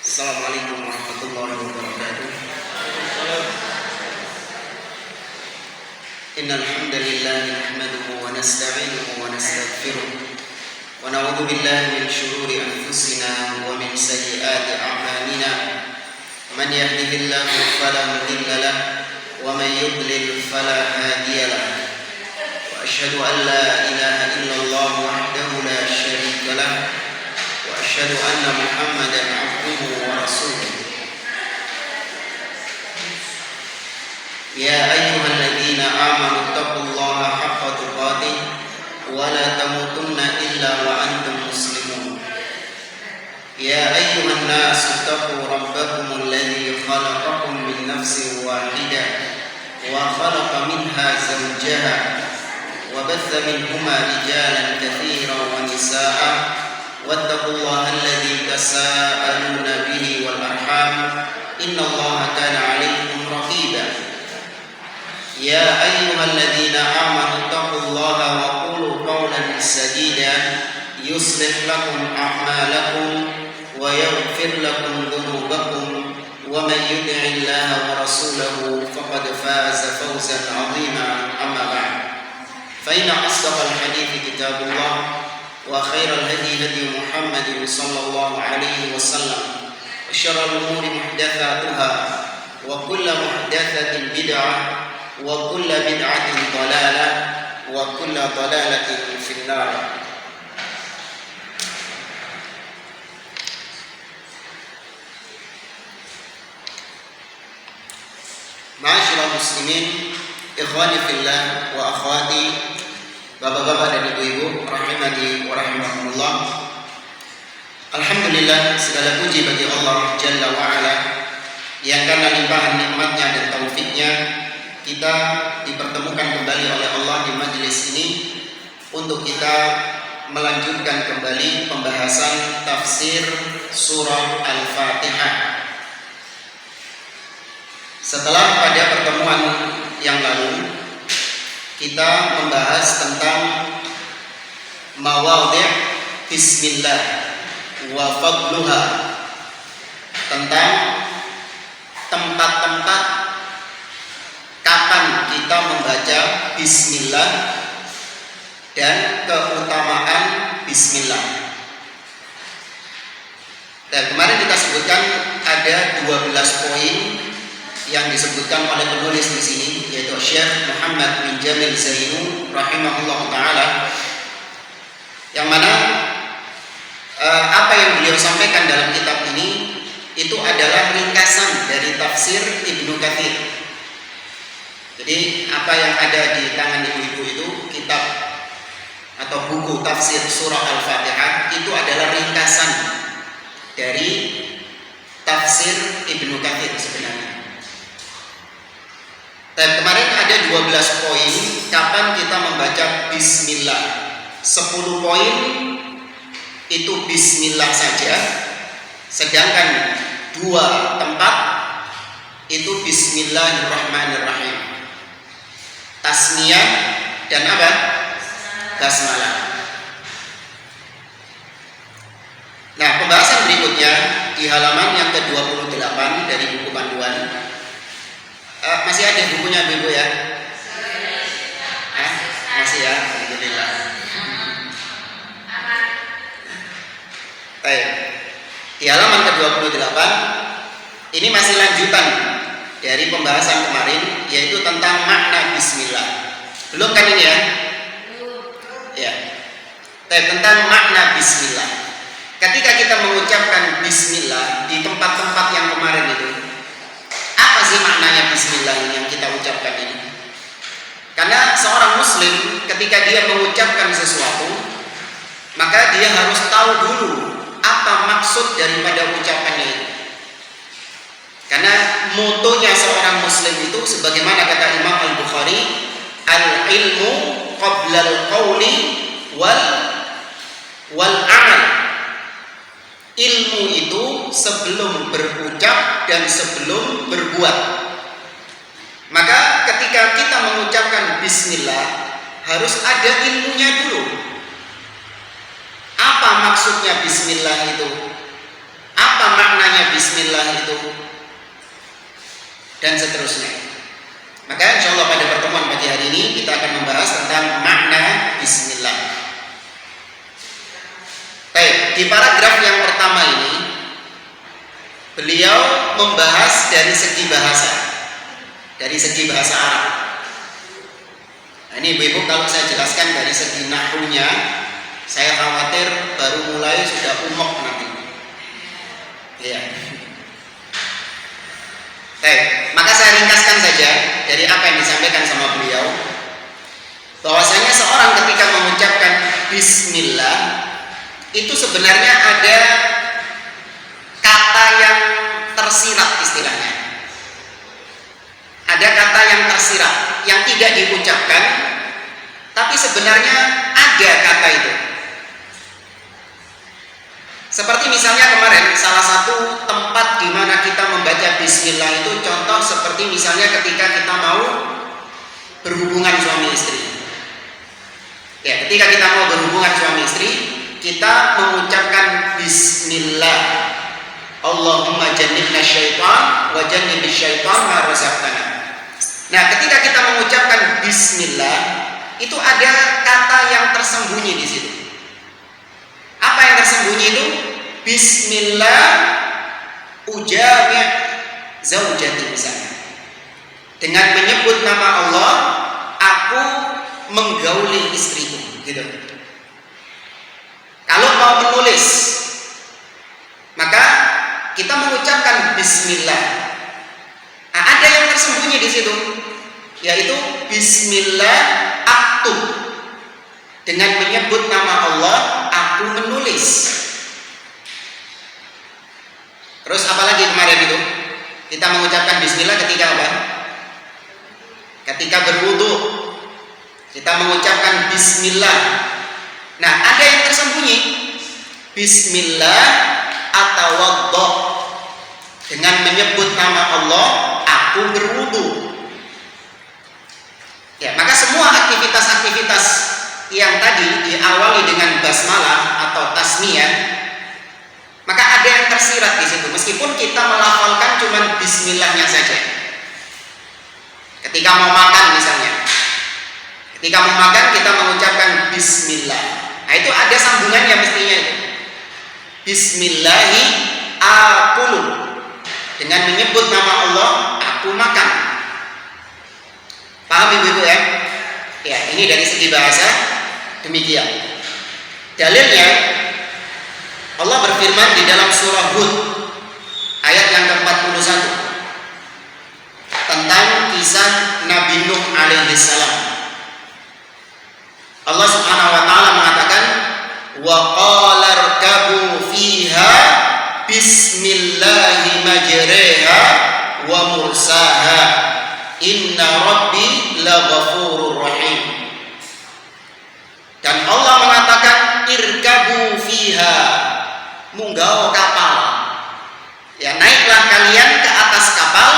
Assalamualaikum warahmatullahi wabarakatuh. Innal hamdalillah nahmaduhu wa nasta'inuhu wa nastaghfiruh wa na'udzu billahi min shururi anfusina wa min sayyiati a'malina. Man yahdihillahu fala mudilla lahu wa man yudlil fala hadiya lahu. Wa asyhadu an la ilaha illallah wahdahu la syarika lahu wa asyhadu anna Muhammadan abduhu wa rasuluh. Ya ayyuhalladzina amanu taqullaha haqqa tuqatih wa la tamutunna illa wa antum muslimun. Ya ayyuhan nasu taqu rabbakumul ladzi khalaqakum min nafsin wahidah wa khalaqa minha zawjaha wa batha minhuma rijalan katsiran wa nisaa'a wattaqullaha alladzi tasaaluna bihi wal arham innallaha kana 'alaykum raqiba. Ya ayyuhalladzina amanu taqullaha wa qulu qawlan sadida yuslih lakum a'malakum wa yaghfir lakum dhunubakum wa man yuti'illaha wa rasulahu faqad faza fawzan 'azima. Amma ba'd. Fa inna asdaqal hadithi kitabullah wa khairal hadi hadi Muhammadin sallallahu alaihi wasallam wa syarrul umuri muhdatsatuha wa kullu muhdatsatin bid'ah wa kullu bid'atin dhalalah wa kullu dhalalatin finnar. Ma'asyiral muslimin, ikhwani fillah wa akhwati, bapak-bapak dan ibu-ibu rahimani wa rahimakumullah. Alhamdulillah, segala puji bagi Allah Jalla wa Ala yang karena limpahan nikmatnya dan taufiknya kita dipertemukan kembali oleh Allah di majelis ini untuk kita melanjutkan kembali pembahasan tafsir surah Al-Fatihah. Setelah pada pertemuan yang lalu kita membahas tentang mawadhi' bismillah wa fadluha, tentang tempat-tempat kapan kita membaca bismillah dan keutamaan bismillah. Dan kemarin kita sebutkan ada 12 poin yang disebutkan oleh penulis di sini, yaitu Syekh Muhammad bin Jamil Zainu rahimahullah taala, yang mana apa yang beliau sampaikan dalam kitab ini itu adalah ringkasan dari tafsir Ibnu Katsir. Jadi apa yang ada di tangan ibu-ibu itu kitab atau buku tafsir surah Al-Fatihah itu adalah ringkasan dari tafsir Ibnu Katsir sebenarnya. Dan kemarin ada 12 poin kapan kita membaca bismillah. 10 poin itu bismillah saja, sedangkan 2 tempat itu bismillahirrahmanirrahim, tasmiyah dan apa? Basmalah. Nah, pembahasan berikutnya di halaman yang ke-28 dari buku panduan. Masih ada bukunya Ibu ya? Masih ya, alhamdulillah. Baik. Di halaman ke-28 ini masih lanjutan dari pembahasan kemarin, yaitu tentang makna bismillah. Belum kan ini ya? Ya. Tentang makna bismillah. Ketika kita mengucapkan bismillah di tempat-tempat yang kemarin itu, apa sih maknanya bismillah yang kita ucapkan ini? Karena seorang muslim ketika dia mengucapkan sesuatu, maka dia harus tahu dulu apa maksud daripada ucapannya itu. Karena motonya seorang muslim itu sebagaimana kata Imam Al-Bukhari, al-ilmu qabla al-qawli wal amal. Ilmu itu sebelum berucap dan sebelum berbuat. Maka ketika kita mengucapkan bismillah harus ada ilmunya dulu. Apa maksudnya bismillah itu? Apa maknanya bismillah? bismillah itu, dan seterusnya. Maka insya Allah pada pertemuan pagi hari ini kita akan membahas tentang makna bismillah. Baik, di paragraf yang pertama ini beliau membahas dari segi bahasa Arab. Nah, ini ibu-ibu kalau saya jelaskan dari segi nahwunya, saya khawatir baru mulai sudah umok nanti. Iya. Baik, maka saya ringkaskan saja dari apa yang disampaikan sama beliau, bahwasanya seorang ketika mengucapkan bismillah itu sebenarnya ada kata yang tersirat, istilahnya ada kata yang tersirat yang tidak diucapkan, tapi sebenarnya ada kata itu. Seperti misalnya kemarin salah satu tempat di mana kita membaca bismillah itu, contoh seperti misalnya ketika kita mau berhubungan suami istri. Ya, ketika kita mau berhubungan suami istri, kita mengucapkan bismillah. Allahumma jannibna syaitan wa jannibish syaitan ma razaqtana. Nah, ketika kita mengucapkan bismillah, itu ada kata yang tersembunyi di situ. Apa yang tersembunyi itu? Bismillah ujami' zaujati misalnya. Dengan menyebut nama Allah, aku menggauli istriku, gitu. Kalau mau menulis, maka kita mengucapkan bismillah. Nah, ada yang tersembunyi di situ, yaitu bismillah aktub. Dengan menyebut nama Allah, aku menulis. Terus apalagi kemarin itu? Kita mengucapkan bismillah ketika apa? Ketika berwudu. Kita mengucapkan bismillah. Nah, ada yang tersembunyi. Bismillah atawaddo. Dengan menyebut nama Allah, aku berwudu. Ya, maka semua aktivitas-aktivitas yang tadi diawali dengan basmalah atau tasmiyah, maka ada yang tersirat di situ, meskipun kita melafalkan cuma bismillahnya saja. Ketika mau makan misalnya, ketika mau makan kita mengucapkan bismillah. Nah, itu ada sambungannya mestinya itu. Bismillahi akulu. Dengan menyebut nama Allah, aku makan. Paham ibu-ibu ya? Ya, ini dari segi bahasa demikian. Dalilnya Allah berfirman di dalam surah Hud ayat yang ke-41 tentang kisah Nabi Nuh alaihi salam. Allah Subhanahu wa taala mengatakan, "Wa qala irkabu fiha bismillahi majreha wa mursaha inna rabbi laghafurur rahim." Dan Allah mengatakan, irkabu fiha, munggah kapal. Ya, naiklah kalian ke atas kapal,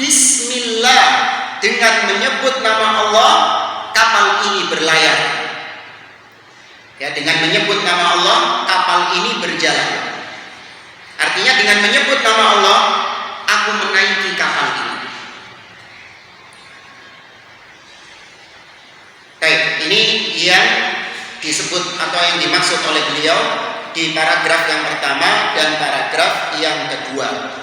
bismillah, dengan menyebut nama Allah, kapal ini berlayar. Ya, dengan menyebut nama Allah, kapal ini berjalan. Artinya dengan menyebut nama Allah, aku menaiki kapal ini. Baik, ini yang disebut atau yang dimaksud oleh beliau di paragraf yang pertama dan paragraf yang kedua.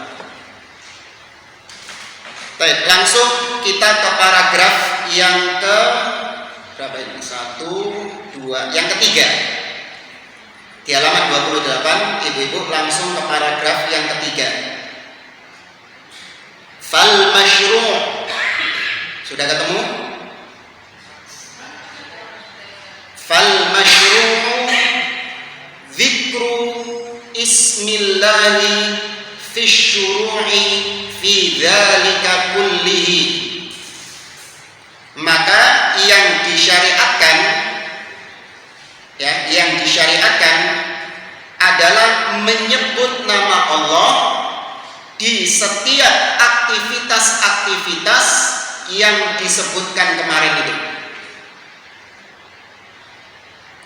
Baik, langsung kita ke paragraf yang ke berapa ini? 1, 2, yang ketiga. Di halaman 28, ibu-ibu langsung ke paragraf yang ketiga. Fal masyru'. Sudah ketemu? Fal masyru'u dzikru ismillahi fi syuru'i fi dzalika kullihi. Maka yang disyariatkan, ya, yang disyariatkan adalah menyebut nama Allah di setiap aktivitas-aktivitas yang disebutkan kemarin itu.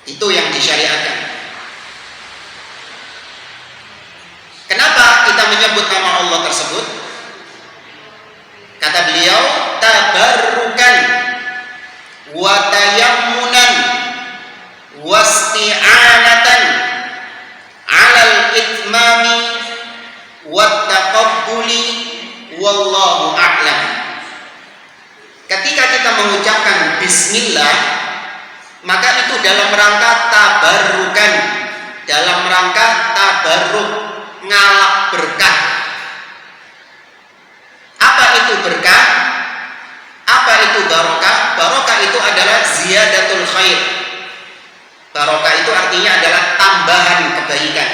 Itu yang disyariatkan. Kenapa kita menyebut nama Allah tersebut? Kata beliau, tabarrukan wa tayammunan wasti'anatan 'alal itmami wat taqabbuli wallahu a'lam. Ketika kita mengucapkan bismillah, maka itu dalam rangka tabarrukan, dalam rangka tabarruk, ngalap berkah. Apa itu berkah? Apa itu barokah? Barokah itu adalah ziyadatul khair. Barokah itu artinya adalah tambahan kebaikan.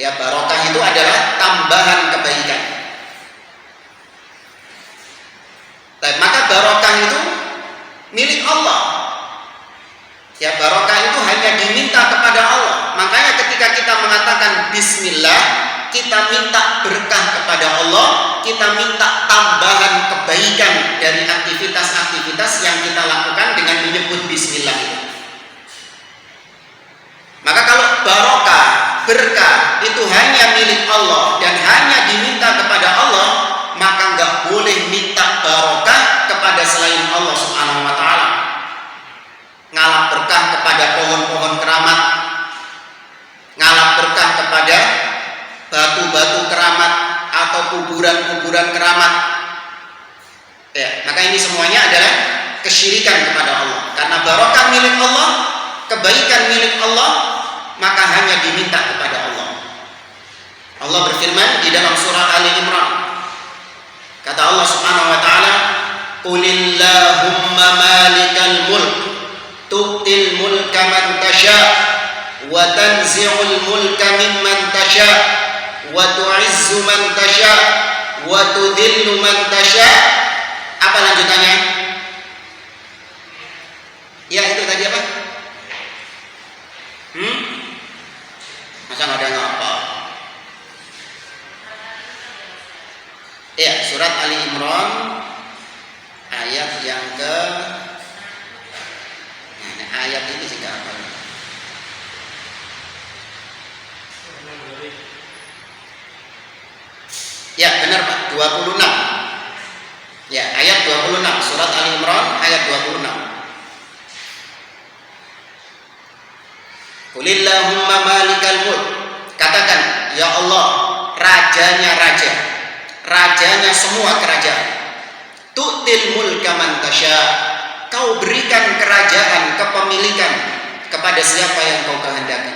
Ya, barokah itu adalah tambahan kebaikan. Maka barokah itu milik Allah. Ya, barokah itu hanya diminta kepada Allah. Makanya ketika kita mengatakan bismillah, kita minta berkah kepada Allah, kita minta tambahan kebaikan dari aktivitas-aktivitas yang kita lakukan dengan menyebut bismillah. Maka kalau barokah, berkah itu hanya milik Allah dan hanya diminta kepada Allah, maka nggak boleh minta barokah kepada selain Allah Subhanahu wa ta'ala. Ngalap berkah kepada pohon-pohon keramat, ngalap berkah kepada batu-batu keramat atau kuburan-kuburan keramat. Ya, maka ini semuanya adalah kesyirikan kepada Allah. Karena barokah milik Allah, kebaikan milik Allah, maka hanya diminta kepada Allah. Allah berfirman di dalam surah Ali Imran. Kata Allah Subhanahu wa ta'ala, "Qulillahumma malikal mulk tu'til mulka man tasha wa tanzi'ul mulka mimman tasha wa tu'izzu man tasha wa tudhillu man tasha." Apa lanjutannya? Ya, itu tadi apa? Masa nggak ada apa? Ya, surat Ali Imran ayat yang ke ayat ini juga apa? Ya, benar Pak, 26. Ya, ayat 26, surat Ali Imran ayat 26. Qulillahumma malikal mulk. Katakan, ya Allah, rajanya raja, rajanya semua kerajaan. Tu'til mulka man tasya. Kau berikan kerajaan, kepemilikan kepada siapa yang kau kehendaki.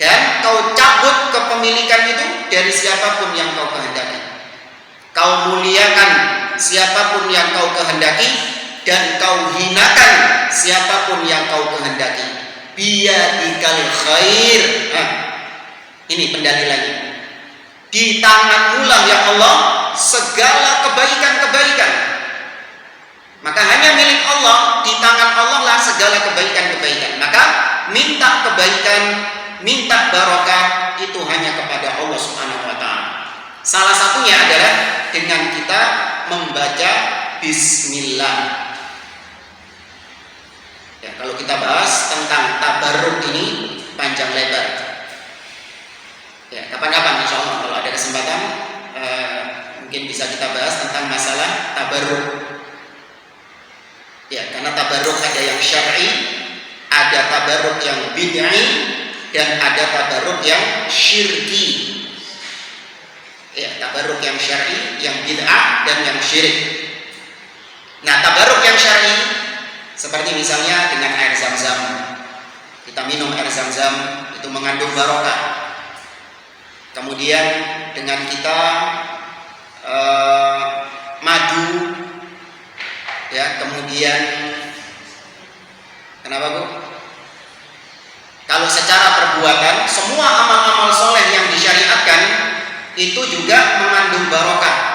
Dan kau cabut kepemilikan itu dari siapapun yang kau kehendaki. Kau muliakan siapapun yang kau kehendaki, dan kau hinakan siapapun yang kau kehendaki. Biyadikal khair. Ini pendalilannya. Di tanganmu-lah ya Allah segala kebaikan-kebaikan. Maka hanya milik Allah, di tangan Allah lah segala kebaikan-kebaikan. Maka minta kebaikan, minta barokah itu hanya kepada Allah Subhanahu wa ta'ala. Salah satunya adalah dengan kita membaca bismillah. Ya, kalau kita bahas tentang tabarruk ini panjang lebar. Ya, kapan-kapan insya Allah kalau ada kesempatan mungkin bisa kita bahas tentang masalah tabarruk. Ya, karena tabarruk ada yang syar'i, ada tabarruk yang bid'i, dan ada tabarruk yang syirki. Ya, tabarruk yang syar'i, yang bid'ah, dan yang syirik. Nah, tabarruk yang syar'i seperti misalnya dengan air zam-zam. Kita minum air zam-zam itu mengandung barokah. Kemudian dengan kita madu, ya, kemudian kenapa Bu? Kalau secara perbuatan semua amal-amal soleh yang disyariatkan itu juga mengandung barokah.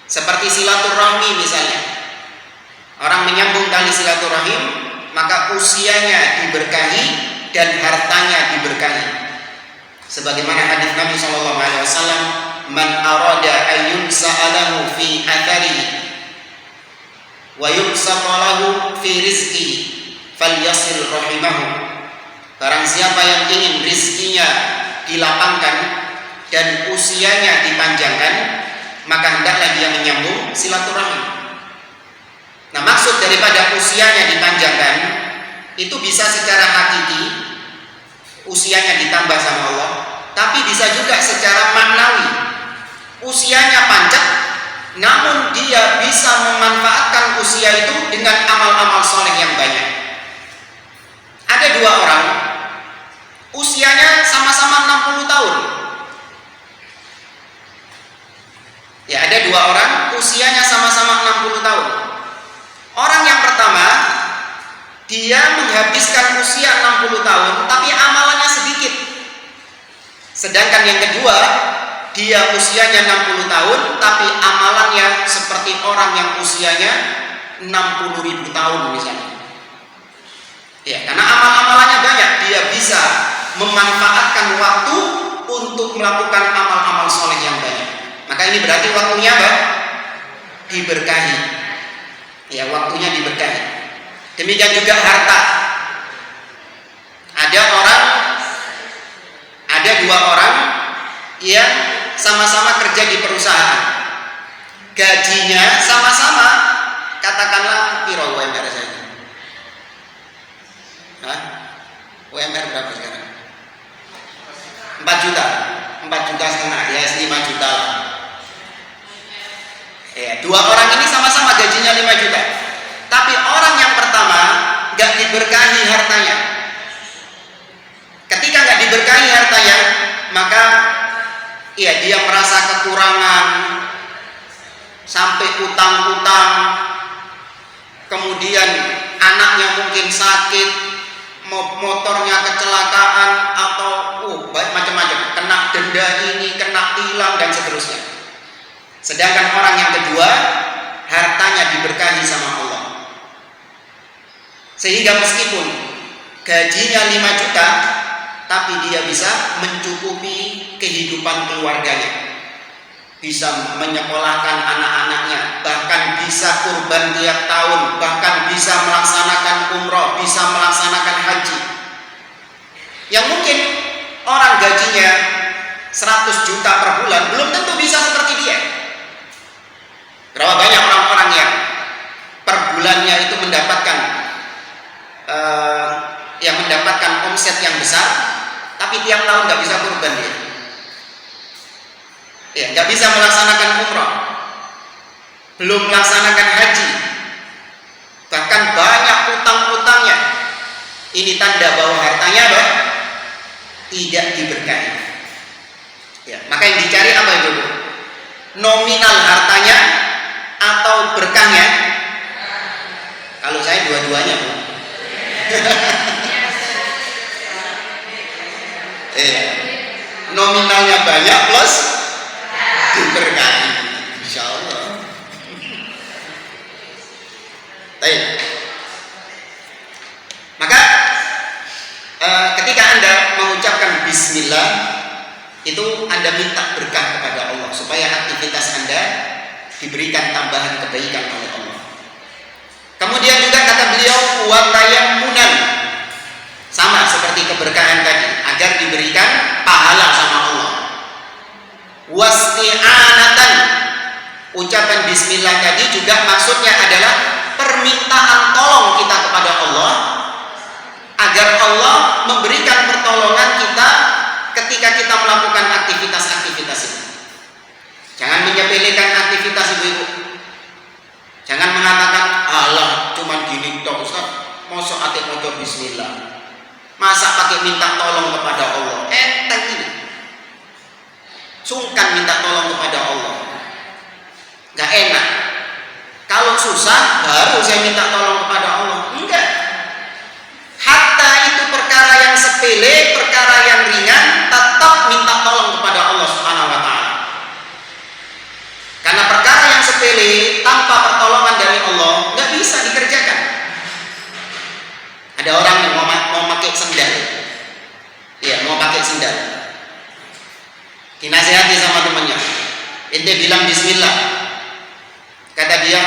Seperti silaturahmi misalnya. Orang menyambung tali silaturahim, maka usianya diberkahi dan hartanya diberkahi. Sebagaimana hadis Nabi SAW, "Man arada ayyun sa'alahu fi atharihi wa yubsatalahu fi rizqihi falyasil rahimahu. Barang siapa yang ingin rizkinya dilapangkan dan usianya dipanjangkan, maka hendaklah dia menyambung silaturahim. Nah, maksud daripada usianya dipanjangkan itu bisa secara hakiki, usianya ditambah sama Allah, tapi bisa juga secara maknawi, usianya panjang namun dia bisa memanfaatkan usia itu dengan amal-amal soleh yang banyak. Ada dua orang usianya sama-sama 60 tahun. Ya, ada dua orang usianya sama-sama 60 tahun. Orang yang pertama, dia menghabiskan usia 60 tahun tapi amalannya sedikit. Sedangkan yang kedua, dia usianya 60 tahun tapi amalannya seperti orang yang usianya 60.000 tahun misalnya. Ya, karena amal-amalannya banyak, dia bisa memanfaatkan waktu untuk melakukan amal-amal soleh yang banyak. Maka ini berarti waktunya apa? Diberkahi. Ya, waktunya diberkahi. Demikian juga harta. Ada dua orang yang sama-sama kerja di perusahaan. Gajinya sama-sama, katakanlah piro UMR saja. Hah? UMR berapa sekarang? 4 juta. 4 juta setengah, ya 5 juta lah. Ya, dua orang ini sama-sama gajinya 5 juta. Tapi orang yang pertama gak diberkahi hartanya. Ketika gak diberkahi hartanya, maka ya dia merasa kekurangan, sampai utang-utang, kemudian anaknya mungkin sakit, motornya kecelakaan, atau macam-macam, kena denda ini, kena tilang dan seterusnya. Sedangkan orang yang kedua, hartanya diberkahi sama Allah, sehingga meskipun gajinya 5 juta, tapi dia bisa mencukupi kehidupan keluarganya, bisa menyekolahkan anak-anaknya, bahkan bisa kurban tiap tahun, bahkan bisa melaksanakan umroh, bisa melaksanakan haji. Yang mungkin orang gajinya 100 juta per bulan belum tentu bisa seperti dia. Berapa banyak orang-orang yang per bulannya itu mendapatkan omset yang besar, tapi tiap tahun nggak bisa kurban dia. Ya, nggak bisa melaksanakan umrah, belum melaksanakan haji, bahkan banyak utang-utangnya. Ini tanda bahwa hartanya apa? Tidak diberkahi. Ya, maka yang dicari apa itu? Nominal hartanya atau berkahnya? Kalau saya dua-duanya, Bu. Nominalnya banyak plus diberkahi, insya Allah. Baik. Maka ketika Anda mengucapkan bismillah, itu Anda minta berkah kepada Allah supaya aktivitas Anda diberikan tambahan kebaikan oleh Allah. Kemudian juga kata beliau, wa tayammunan, sama seperti keberkahan tadi, agar diberikan pahala sama Allah. Wasti'anatan, ucapan bismillah tadi juga maksudnya adalah permintaan tolong kita kepada Allah, agar Allah memberikan pertolongan kita ketika kita melakukan aktivitas-aktivitas ini. Jangan menyepelekan aktivitas ibu-ibu. Jangan mengatakan, alah cuman gini tok Ustaz, mosok ate maca bismillah, masa pakai minta tolong kepada Allah. Enteng ini, sungkan minta tolong kepada Allah, nggak enak. Kalau susah baru saya minta tolong kepada Allah. Enggak. Hatta itu perkara yang sepele, perkara yang ringan, tetap minta tolong kepada Allah Subhanahu wa ta'ala. Karena perkara yang sepele tanpa pertolongan dari Allah nggak bisa dikerjakan. Ada orang yang mau pakai sendal, ya mau pakai sendal, dinasihati sama temannya, ente bilang bismillah. Kata dia,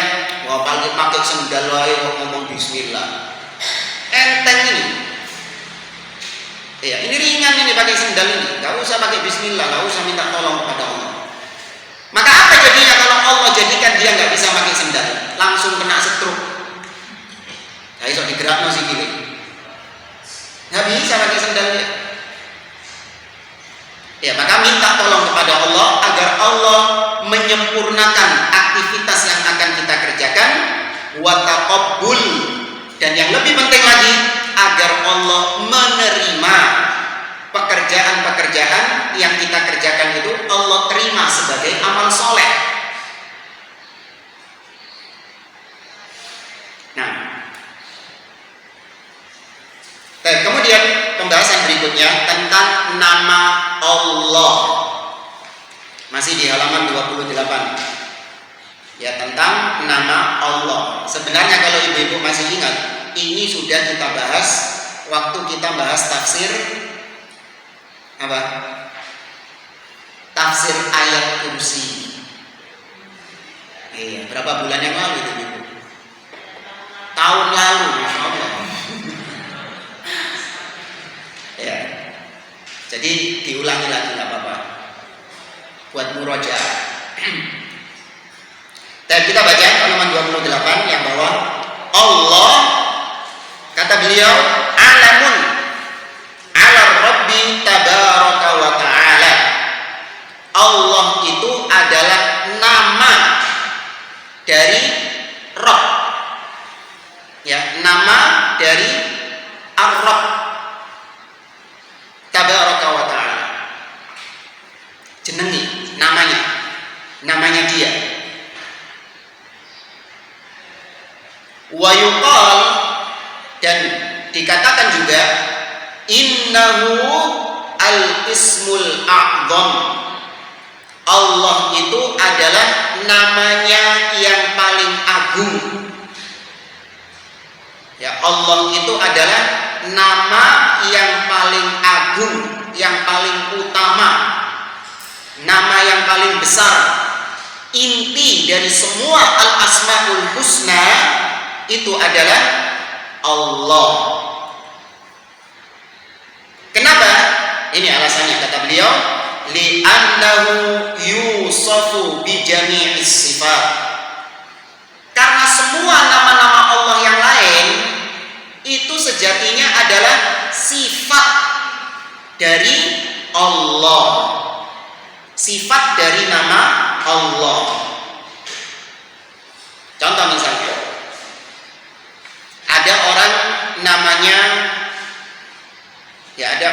wah pakai sendal wae kok ngomong bismillah. enteng ini. Ya, ini ringan ini pakai sendal ini. Gak usah pakai bismillah, gak usah minta tolong kepada Allah. Maka apa jadinya kalau Allah jadikan dia nggak bisa pakai sendal, langsung kena stroke. Gak bisa digerak nasi gini. Nggak bisa pakai sendal dia. Ya, maka minta tolong kepada Allah agar Allah menyempurnakan aktivitas yang akan kita kerjakan, wa taqabbul, dan yang lebih penting lagi agar Allah menerima pekerjaan-pekerjaan yang kita kerjakan itu Allah terima sebagai amal soleh. Nah, kemudian pembahasan berikutnya tentang nama Allah. Masih di halaman 28. Ya, tentang nama Allah. Sebenarnya kalau ibu-ibu masih ingat, ini sudah kita bahas waktu kita bahas tafsir apa? Tafsir ayat kursi. Iya, berapa bulan yang lalu itu, ibu? Tahun lalu, Masya Allah. Ya. Jadi diulangi lagi, nggak apa-apa. Buat murojaah. Dan kita baca halaman 28 yang bawah. Allah, kata beliau, alamun ala Rabbi tabaraka wa ta'ala. Allah itu adalah nama dari Rabb. Ya, nama dari Ar-Rabb tabaraka wa ta'ala. Jenengi, namanya dia. Wa yuqal, dan dikatakan juga innahu al-ismul a'zam. Allah itu adalah namanya yang paling agung. Ya, Allah itu adalah nama yang paling agung, yang paling utama, nama yang paling besar. Inti dari semua al-asmaul husna itu adalah Allah. Kenapa? Ini alasannya, kata beliau, li'annahu yusafu bi jami'is sifat. Karena semua nama-nama Allah yang lain itu sejatinya adalah sifat dari Allah. Sifat dari nama Allah. Contoh misalnya, ada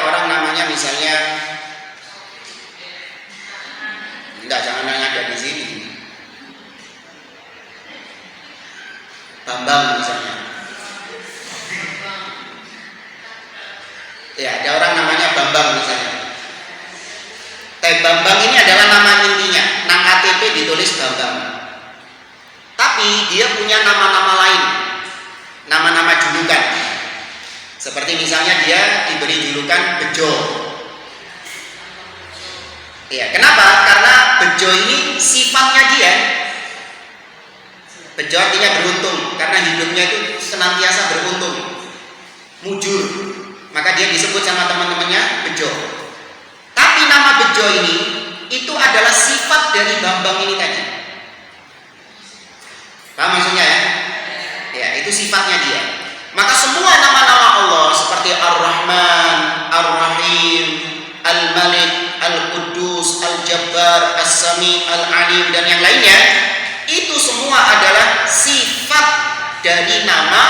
orang namanya misalnya, enggak, jangan ada di sini, Bambang misalnya. Ya, ada orang namanya Bambang misalnya. Bambang ini adalah nama intinya, nang KTP ditulis Bambang. Tapi dia punya nama-nama lain, nama-nama julukan. Seperti misalnya dia diberi julukan Bejo. Ya, kenapa? Karena Bejo ini sifatnya dia. Bejo artinya beruntung, karena hidupnya itu senantiasa beruntung, mujur. Maka dia disebut sama teman-temannya Bejo. Tapi nama Bejo ini itu adalah sifat dari Bambang ini tadi. Paham maksudnya ya? Ya, itu sifatnya dia. Maka semua nama-nama Allah seperti Ar-Rahman, Ar-Rahim, Al-Malik, Al-Quddus, Al-Jabbar, As-Sami, Al-Alim, dan yang lainnya, itu semua adalah sifat dari nama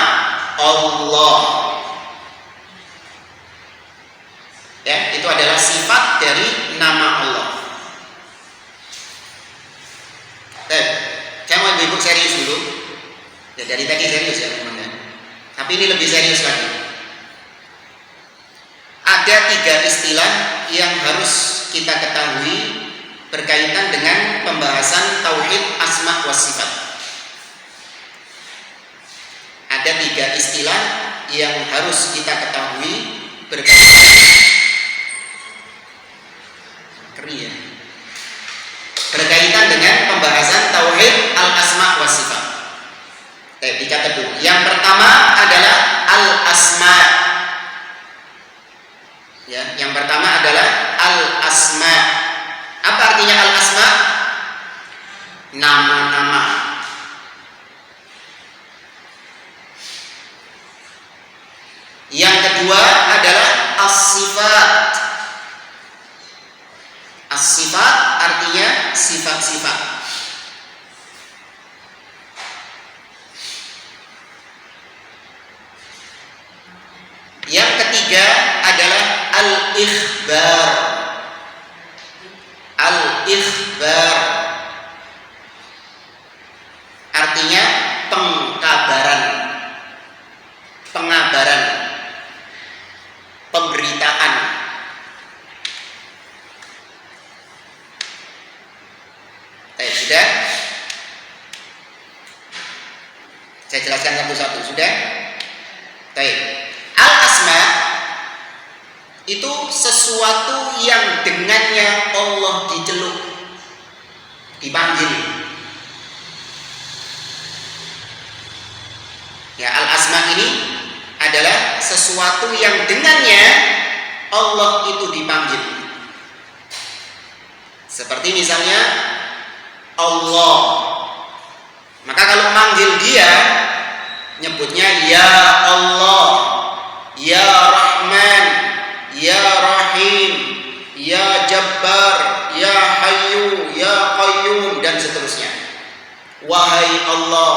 Allah. Ya, itu adalah sifat dari nama Allah. Saya mau ibu serius dulu. Ya, dari tadi serius ya teman-teman. Tapi ini lebih serius lagi. Ada 3 istilah yang harus kita ketahui berkaitan dengan pembahasan tauhid asma wa sifat. Ada 3 istilah yang harus kita ketahui berkaitan dengan pembahasan tauhid al-asma wa sifat. Dicatat dulu. Yang pertama adalah al-asma. sifat. As-sifat artinya sifat-sifat. Yang ketiga adalah al-ikhbar. Al-ikhbar artinya pengkabaran, pengabaran, pemberitaan. Sudah? Saya jelaskan satu-satu. Sudah? Baik. Al-asma itu sesuatu yang dengannya Allah diceluk, dipanggil. Ya, al-asma ini adalah sesuatu yang dengannya Allah itu dipanggil. Seperti misalnya Allah. Maka kalau manggil dia, nyebutnya ya Allah, ya Rahman, ya Rahim, ya Jabbar, ya Hayyu, ya Qayyum, dan seterusnya. Wahai Allah,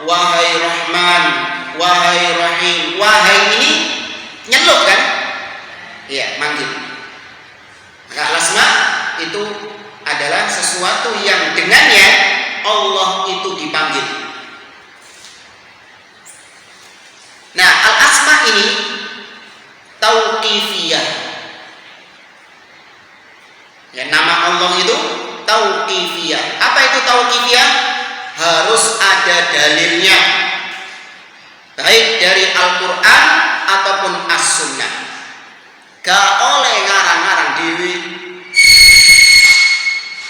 wahai Rahman, wahai Rahim. Wahai ini nyeluk kan? Iya, manggil. Maka al-asma itu adalah sesuatu yang dengannya Allah itu dipanggil. Nah, al-asma ini tauqifiyah. Ya, nama Allah itu tauqifiyah. Apa itu tauqifiyah? Harus ada dalilnya, baik dari Al-Quran ataupun As-Sunnah. Gak oleh ngarang-ngarang dewi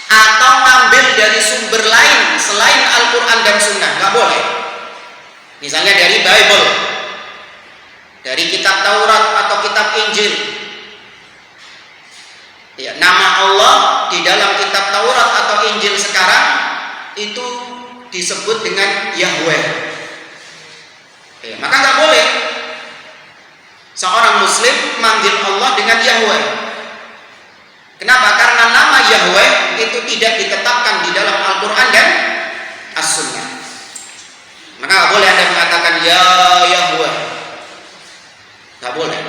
atau ngambil dari sumber lain selain Al-Quran dan Sunnah. Gak boleh. Misalnya dari Bible, dari kitab Taurat atau kitab Injil. Ya, nama Allah di dalam kitab Taurat atau Injil sekarang itu disebut dengan Yahweh. Ya, maka nggak boleh seorang Muslim manggil Allah dengan Yahweh. Kenapa? Karena nama Yahweh itu tidak ditetapkan di dalam Al-Quran dan As-Sunnah. Maka nggak boleh Anda mengatakan ya Yahweh. Nggak boleh.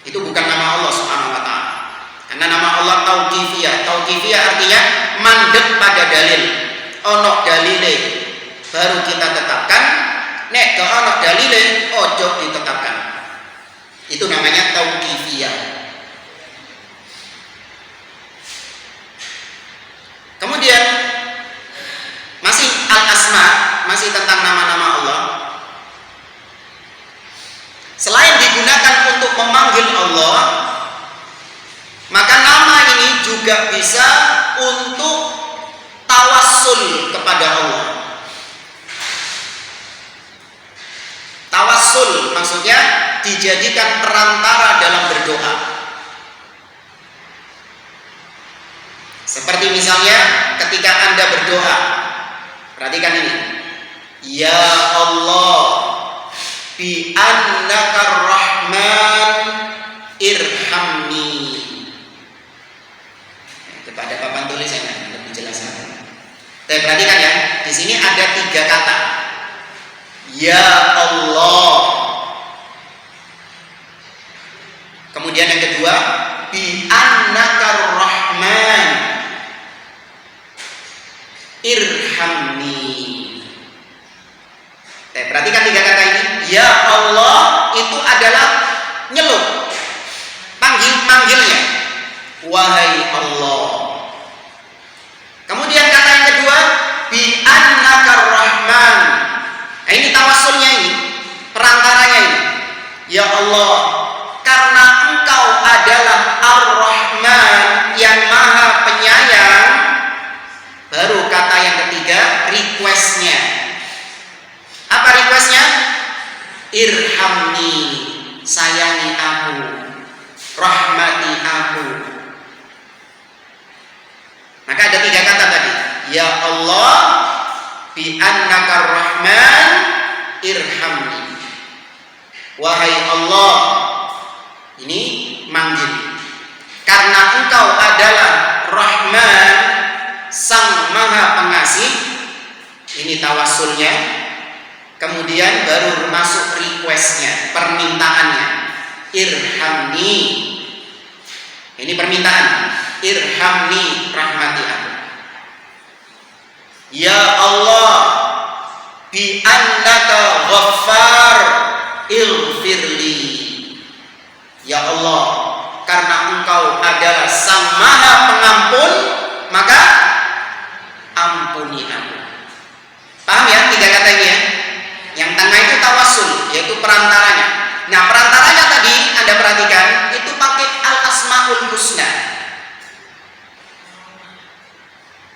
Itu bukan nama Allah Subhanahu Wa Taala. Karena nama Allah tauqifiyah. Tauqifiyah artinya mandek pada dalil. Onok dalile baru kita tetapkan. Nek ke onok dalile ojo ditetapkan. Itu namanya tauqifiyah. Kemudian masih al-asma, masih tentang nama-nama Allah. Selain digunakan untuk memanggil Allah, maka nama ini juga bisa untuk tawassul kepada Allah. Tawassul maksudnya dijadikan perantara dalam berdoa. Seperti misalnya ketika Anda berdoa, perhatikan ini. Ya Allah, bi annaka Rahman irhamni. Kepada papan tulisannya untuk dijelaskan. Tapi perhatikan ya, di sini ada 3 kata. Ya Allah. Kemudian yang kedua, bi annaka Rahman irhamni. Perhatikan 3 kata ini. Ya Allah itu adalah nyeluk, manggilnya. Wahai Allah. Kemudian kata yang kedua, bi annaka Rahman. Nah, ini tawassulnya ini, perantaranya ini. Ya Allah, karena Engkau adalah Ar-Rahman yang Maha Penyayang. Baru kata yang ketiga, requestnya. Apa requestnya? Irhamni, sayangi aku, rahmati aku. Maka ada 3 kata tadi. Ya Allah, bi annaka Rahman irhamni. Wahai Allah, ini manggil. Karena Engkau adalah Rahman, Sang Maha Pengasih. Ini tawassulnya. Kemudian baru masuk requestnya, permintaannya. Irhamni. Ini permintaan. Irhamni, rahmati aku. Ya Allah, bi annaka ghaffar, ighfirli. Ya Allah, karena Engkau adalah Sang Maha Pengampun, maka ampuni aku. Paham ya tiga kata ini ya? Yang tengah itu tawassul, yaitu perantaranya. Nah, perantaranya tadi Anda perhatikan itu pakai al-asmaul husna.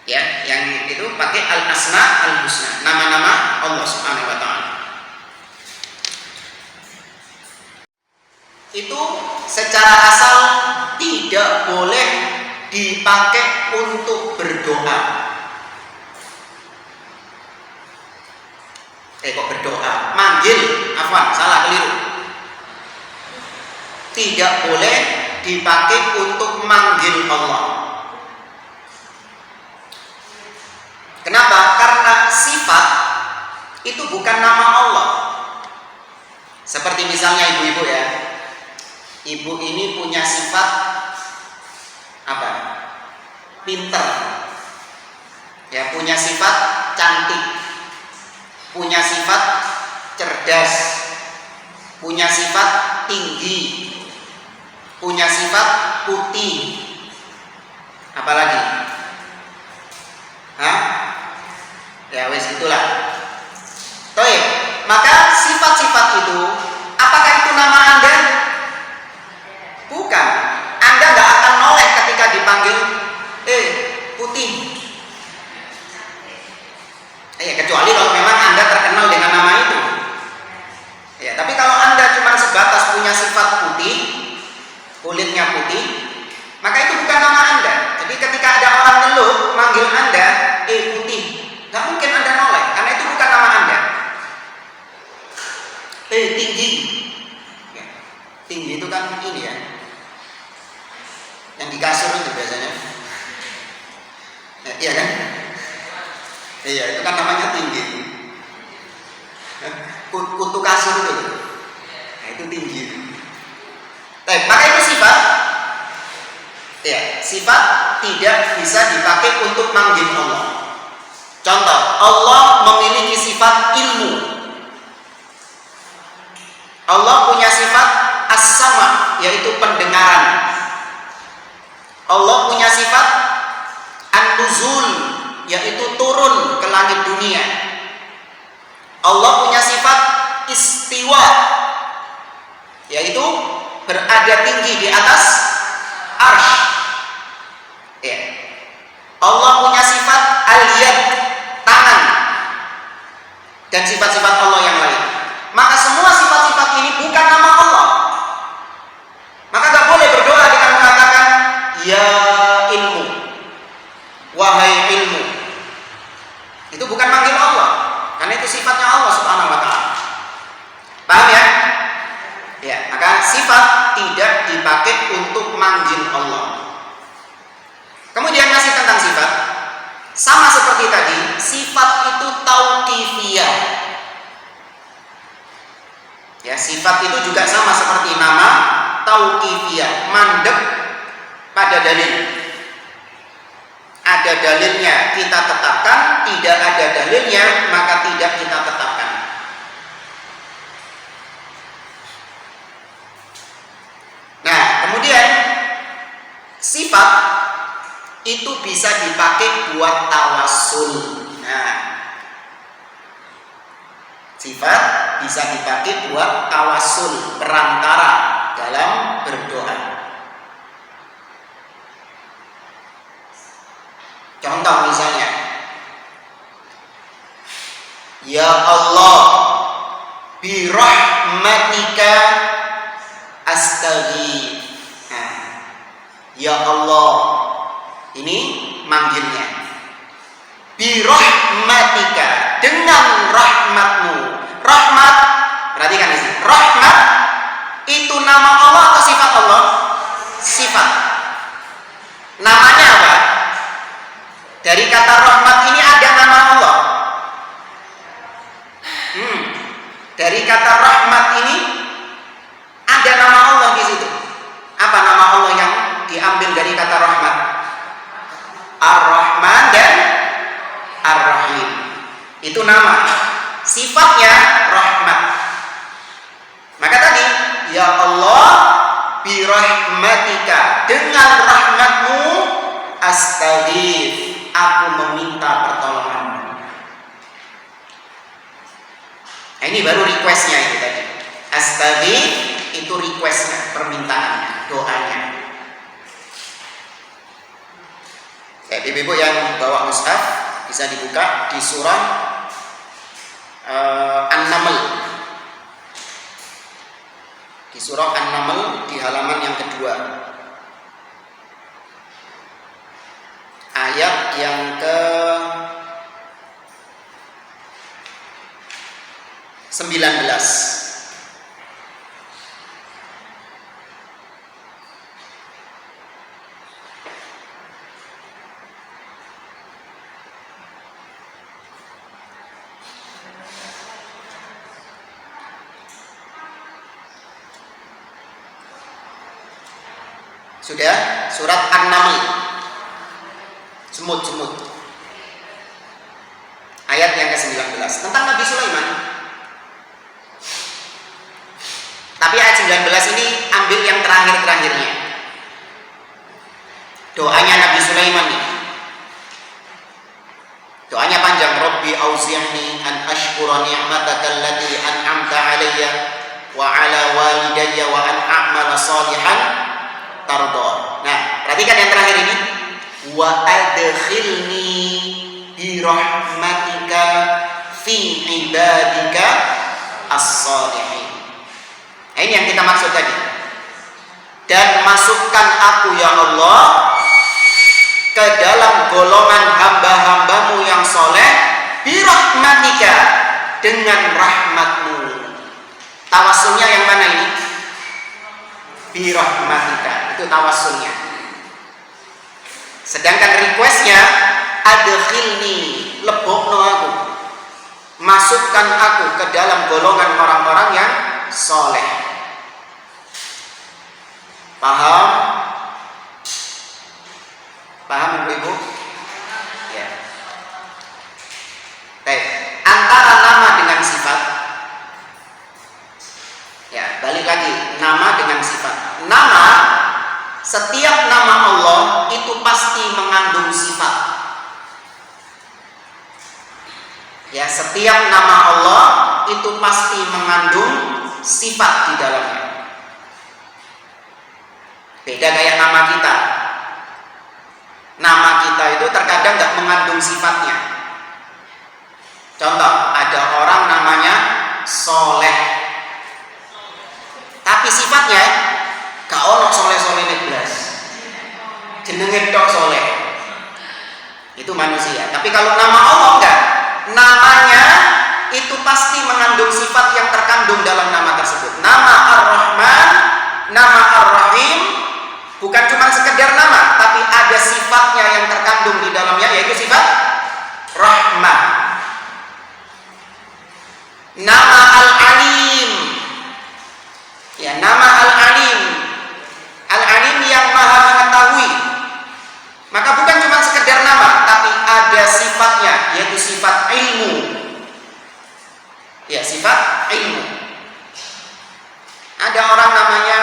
Ya, yang itu pakai al-asma al-husna, nama-nama Allah Subhanahu wa taala. Itu secara asal tidak boleh dipakai untuk berdoa. Kok berdoa? Manggil, afwan, salah, keliru. Tidak boleh dipakai untuk manggil Allah. Kenapa? Karena sifat itu bukan nama Allah. Seperti misalnya ibu-ibu ya. Ibu ini punya sifat apa? Pinter. Ya, punya sifat cantik. Punya sifat cerdas. Punya sifat tinggi. Punya sifat putih. Apalagi? Hah? Ya wes itulah. Toib. Maka sifat-sifat itu, apakah itu nama Anda? Bukan. Anda nggak akan noleh ketika dipanggil putih. Kecuali kalau memang Anda terkenal dengan nama itu. Ya, tapi kalau Anda cuma sebatas punya sifat putih, kulitnya putih, maka itu bukan nama Anda. Jadi ketika ada orang ngeluh manggil Anda, putih, nggak mungkin Anda noleh, karena itu bukan nama Anda. Tinggi, ya, tinggi itu kan ini ya, yang di kasur itu biasanya, iya kan? Iya, itu kan namanya tinggi. Kutu kasur itu, nah, itu tinggi. Maka itu sifat. Ya, sifat tidak bisa dipakai untuk manggil Allah. Contoh, Allah memiliki sifat ilmu. Allah punya sifat as-sama, yaitu pendengaran. Allah punya sifat an-nuzul, yaitu turun ke langit dunia. Allah punya sifat istiwa, yaitu berada tinggi di atas arsy. Ya. Allah punya sifat al-yad, tangan, dan sifat-sifat Allah yang lain. Maka semua sifat-sifat ini bukan nama Allah. Maka gak boleh berdoa dengan mengatakan ya ilmu, wahai ilmu. Itu bukan manggil Allah, karena itu sifatnya Allah Subhanahu wa taala. Paham ya? Ya, maka sifat tidak dipakai untuk manggil Allah. Kemudian masih tentang sifat, sama seperti tadi, sifat itu tauqifiyah. Ya, sifat itu juga sama seperti nama, tauqifiyah, mandek pada dalil. Ada dalilnya kita tetapkan, tidak ada dalilnya maka tidak kita tetapkan. Nah, kemudian sifat itu bisa dipakai buat tawassul. Nah, sifat bisa dipakai buat tawassul, perantara dalam berdoa. Contoh misalnya, ya Allah, bi rahmatika astaghith. Nah, ya Allah, ini manggilnya. Bi rahmatika, dengan rahmatmu. Rahmat, perhatikan di sini. Rahmat itu nama Allah atau sifat Allah? sifat. Namanya apa? Dari kata rahmat ini ada nama Allah. Dari kata rahmat ini ada nama Allah di situ. Apa nama Allah yang diambil dari kata rahmat? Ar-Rahman dan Ar-Rahim. Itu nama. Sifatnya rahmat. Maka tadi, ya Allah, birahmatika, dengan rahmatmu astaghith, aku meminta pertolonganmu. Nah, ini baru requestnya itu tadi. Astaghith itu requestnya, permintaannya, doanya. Ibu-ibu yang bawa mushaf bisa dibuka di surah An-Naml. Di surah An-Naml di halaman yang kedua, ayat yang ke 19. Sudah, surat An-Naml. Semut. Ayat yang ke-19 tentang Nabi Sulaiman. Tapi ayat 19 ini ambil yang terakhir-terakhirnya. Doanya Nabi Sulaiman ini. Doanya panjang. Rabbi auzi'ni an ashkura ni'mataka allati an'amta 'alayya wa 'ala walidayya wa an a'mala salihan tarda. Nah, perhatikan yang terakhir ini. Wa adkhilni bi rahmatika fi ibadika as-salihin. Nah, ini yang kita maksud tadi. Dan masukkan aku ya Allah ke dalam golongan hamba-hambamu yang soleh bi rahmatika, dengan rahmatmu. Tawassulnya yang mana ini? Bi rahmatika, itu tawassulnya. Sedangkan requestnya adkhilni, lebokno aku, masukkan aku ke dalam golongan orang-orang yang soleh. Paham? Paham ibu-ibu? Ya. Baik. Antara nama dengan sifat. Ya, balik lagi, nama dengan sifat. Nama, setiap nama Allah itu pasti mengandung sifat. Ya, setiap nama Allah itu pasti mengandung sifat di dalamnya. Beda kayak nama kita. Nama kita itu terkadang nggak mengandung sifatnya. Contoh, ada orang namanya Soleh, tapi sifatnya gak ono soleh-soleh neblas, jenenge tok soleh. Itu manusia. Tapi kalau nama Allah enggak, namanya itu pasti mengandung sifat yang terkandung dalam nama tersebut. Nama Ar-Rahman, nama Ar-Rahim bukan cuma sekedar nama, tapi ada sifatnya yang terkandung di dalamnya, yaitu sifat rahmah. Nama Al-Alim, ya, nama Al-Alim, Al-Alim yang maha mengetahui. Maka bukan cuma sekedar nama, tapi ada sifatnya, yaitu sifat ilmu. Ya, sifat ilmu. Ada orang namanya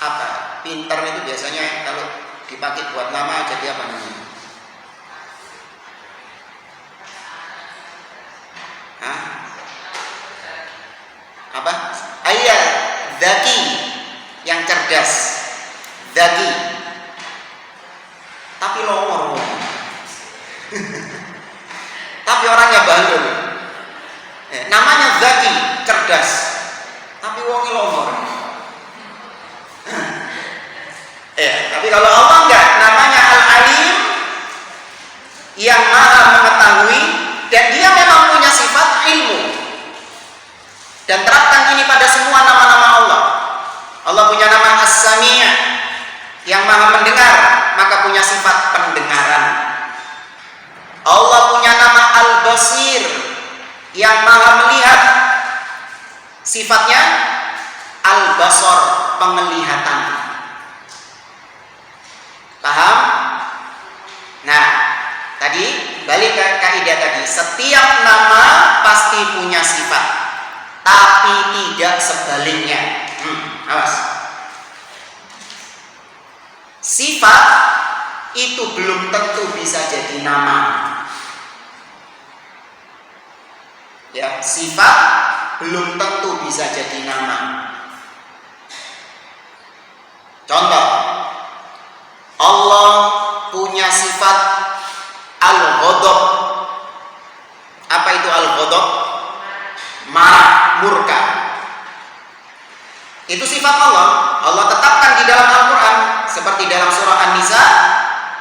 apa? Pinter itu biasanya kalau dipakai buat nama jadi apa namanya? Hah? Apa? Ayat Zaki, yang cerdas. Zaki. Tapi longor. Tapi orangnya bandel. Namanya Zaki, cerdas. Tapi wongnya longor. Tapi kalau Allah enggak, namanya Al-Alim, yang maha mengetahui, dan dia memang punya sifat ilmu. Dan terapkan ini pada semua nama-nama Allah. Allah punya nama punya sifat pendengaran. Allah punya nama Al-Basir, yang maha melihat. Sifatnya Al-Basar, penglihatan. Paham? Nah, tadi balik ke kaidah tadi, setiap nama pasti punya sifat, tapi tidak sebaliknya. Awas. Sifat itu belum tentu bisa jadi nama. Ya, sifat belum tentu bisa jadi nama. Contoh, Allah punya sifat al-ghadab. Apa itu al-ghadab? Marah, murka. Itu sifat Allah. Allah tetapkan di dalam Al-Quran, seperti dalam surah An-Nisa,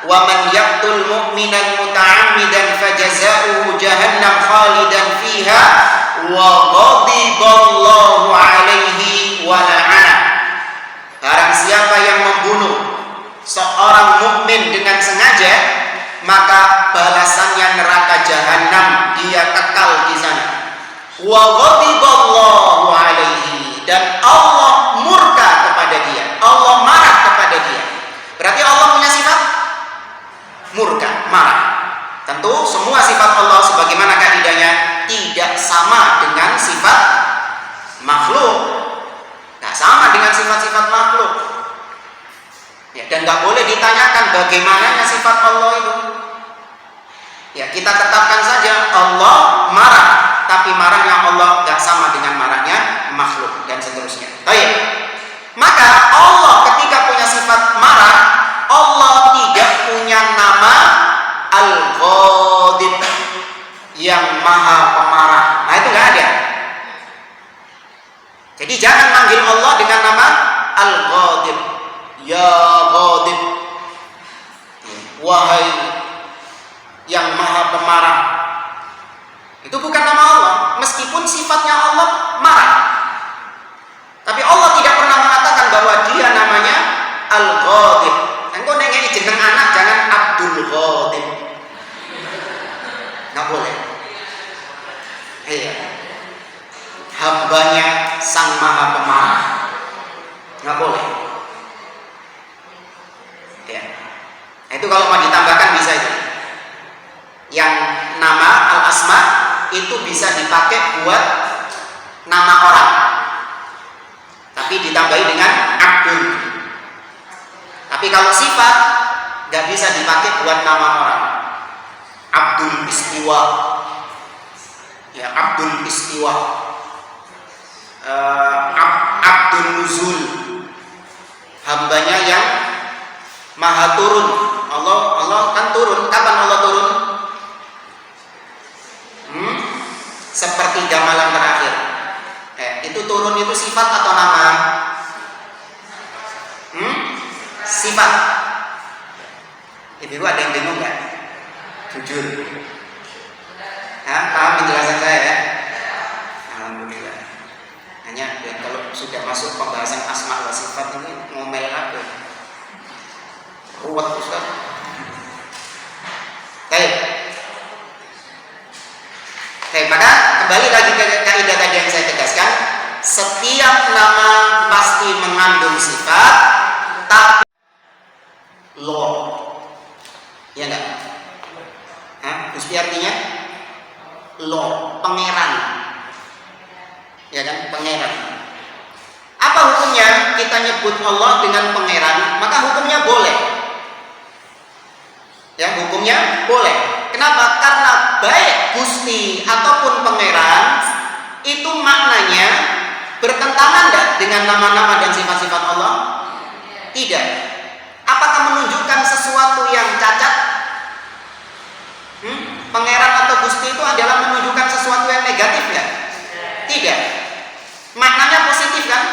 wa man yaqtul mu'minan muta'ammidan fajaza'uhu jahannam khalidan fiha wa ghadiballahu alaihi wa la'ana. Barang siapa yang membunuh seorang mukmin dengan sengaja, maka balasannya neraka jahanam, dia kekal di sana. Wa ghadiballahu alaihi, dan Allah murka kepada dia, Allah marah kepada dia. Berarti Allah punya sifat murka, marah. Tentu semua sifat Allah sebagaimana kaidahnya tidak sama dengan sifat makhluk. Tidak sama dengan sifat-sifat makhluk. Ya, dan nggak boleh ditanyakan bagaimana sifat Allah itu. Ya, kita tetapkan saja Allah marah, tapi marahnya Allah nggak sama dengan marahnya makhluk dan seterusnya. Baik. Maka Allah ketika punya sifat marah, Allah tidak punya nama Al-Ghadib, yang maha pemarah. Nah, itu nggak ada. Jadi jangan manggil Allah dengan nama Al-Ghadib. Ya Ghadib, wahai yang maha pemarah. Itu bukan nama Allah, meskipun sifatnya Allah marah. Tapi Allah tidak pernah mengatakan bahwa dia namanya Al-Ghadib. Engkau nengeni jeneng anak jangan Abdul Ghadib. Nggak boleh. Iya. Hambanya Sang Maha Pemarah. Nggak boleh. Ya. Nah, itu kalau mau ditambahkan bisa itu. Yang nama Al-Asma itu bisa dipakai buat nama orang, tapi ditambahi dengan Abdul. Tapi kalau sifat nggak bisa dipakai buat nama orang. Abdul Istiwa, ya Abdul Istiwa, Abdul Nuzul, hambanya yang maha turun. Allah kan turun. Kapan Allah turun? Sepertiga malam terakhir. Itu turun itu sifat atau nama? Sifat. Ibu ada yang bingung nggak? Jujur. Paham penjelasan saya ya? Alhamdulillah. Hanya kalau sudah masuk pembahasan asma wa sifat ini ngomel apa? Ruwet Ustaz. Baik. Maka kembali lagi ke kaidah tadi yang saya tegaskan, setiap nama pasti mengandung sifat, tapi Lord, ya enggak? Gusti artinya Lord, pangeran, ya kan, pangeran. Apa hukumnya kita nyebut Allah dengan pangeran? Maka hukumnya boleh. Ya, hukumnya boleh. Kenapa? Karena baik Gusti ataupun pangeran itu maknanya bertentangan enggak dengan nama-nama dan sifat-sifat Allah? Tidak. Apakah menunjukkan sesuatu yang cacat? Pangeran atau Gusti itu adalah menunjukkan sesuatu yang negatif enggak? Tidak. Maknanya positif kan?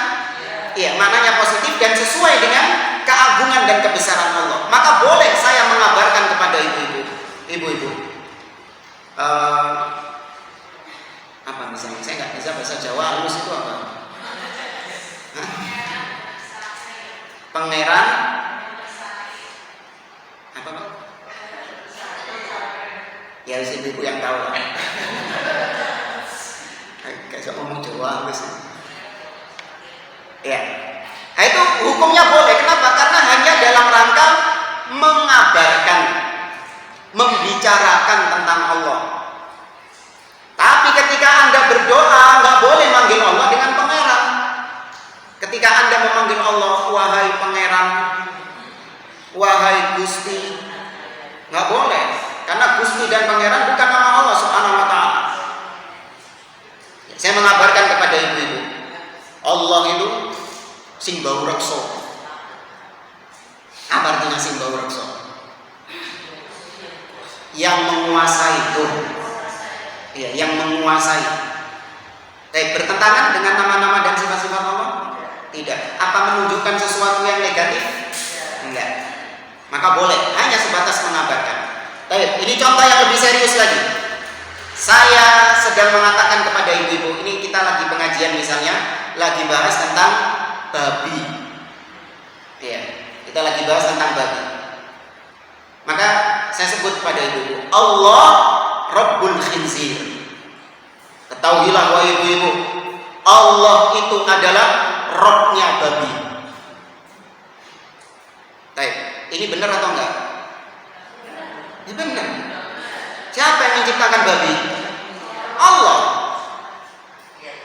Iya, maknanya positif dan sesuai dengan keagungan dan kebesaran Allah. Maka boleh saya mengabarkan kepada ibu-ibu. Apa misalnya? Saya nggak bisa bahasa Jawa halus itu apa? Pangeran? bagus. Ya. Nah, itu hukumnya boleh. Kenapa? Karena hanya dalam rangka mengabarkan, membicarakan tentang Allah. Tapi ketika Anda berdoa, nggak boleh manggil Allah dengan pangeran. Ketika Anda memanggil Allah, wahai pangeran, wahai Gusti, nggak boleh. Karena Gusti dan pangeran bukan nama Allah Subhanahu wa ta'ala. Saya mengabarkan kepada ibu-ibu, Allah itu sing bau reksa. Apa artinya sing bau reksa? Yang menguasai itu. Ya, yang menguasai. Tapi bertentangan dengan nama-nama dan sifat-sifat Allah? Tidak. Apa menunjukkan sesuatu yang negatif? Enggak. Maka boleh, hanya sebatas mengabarkan. Tapi ini contoh yang lebih serius lagi. Saya sedang mengatakan kepada ibu-ibu, ini kita lagi pengajian misalnya, lagi bahas tentang babi. Ya, kita lagi bahas tentang babi. Maka saya sebut kepada ibu-ibu, Allah Rabbul Khinzir. Ketahuilah wahai ibu-ibu, Allah itu adalah Rabbnya babi. Baik, ini benar atau enggak? Ya benar. Siapa yang menciptakan babi? Allah.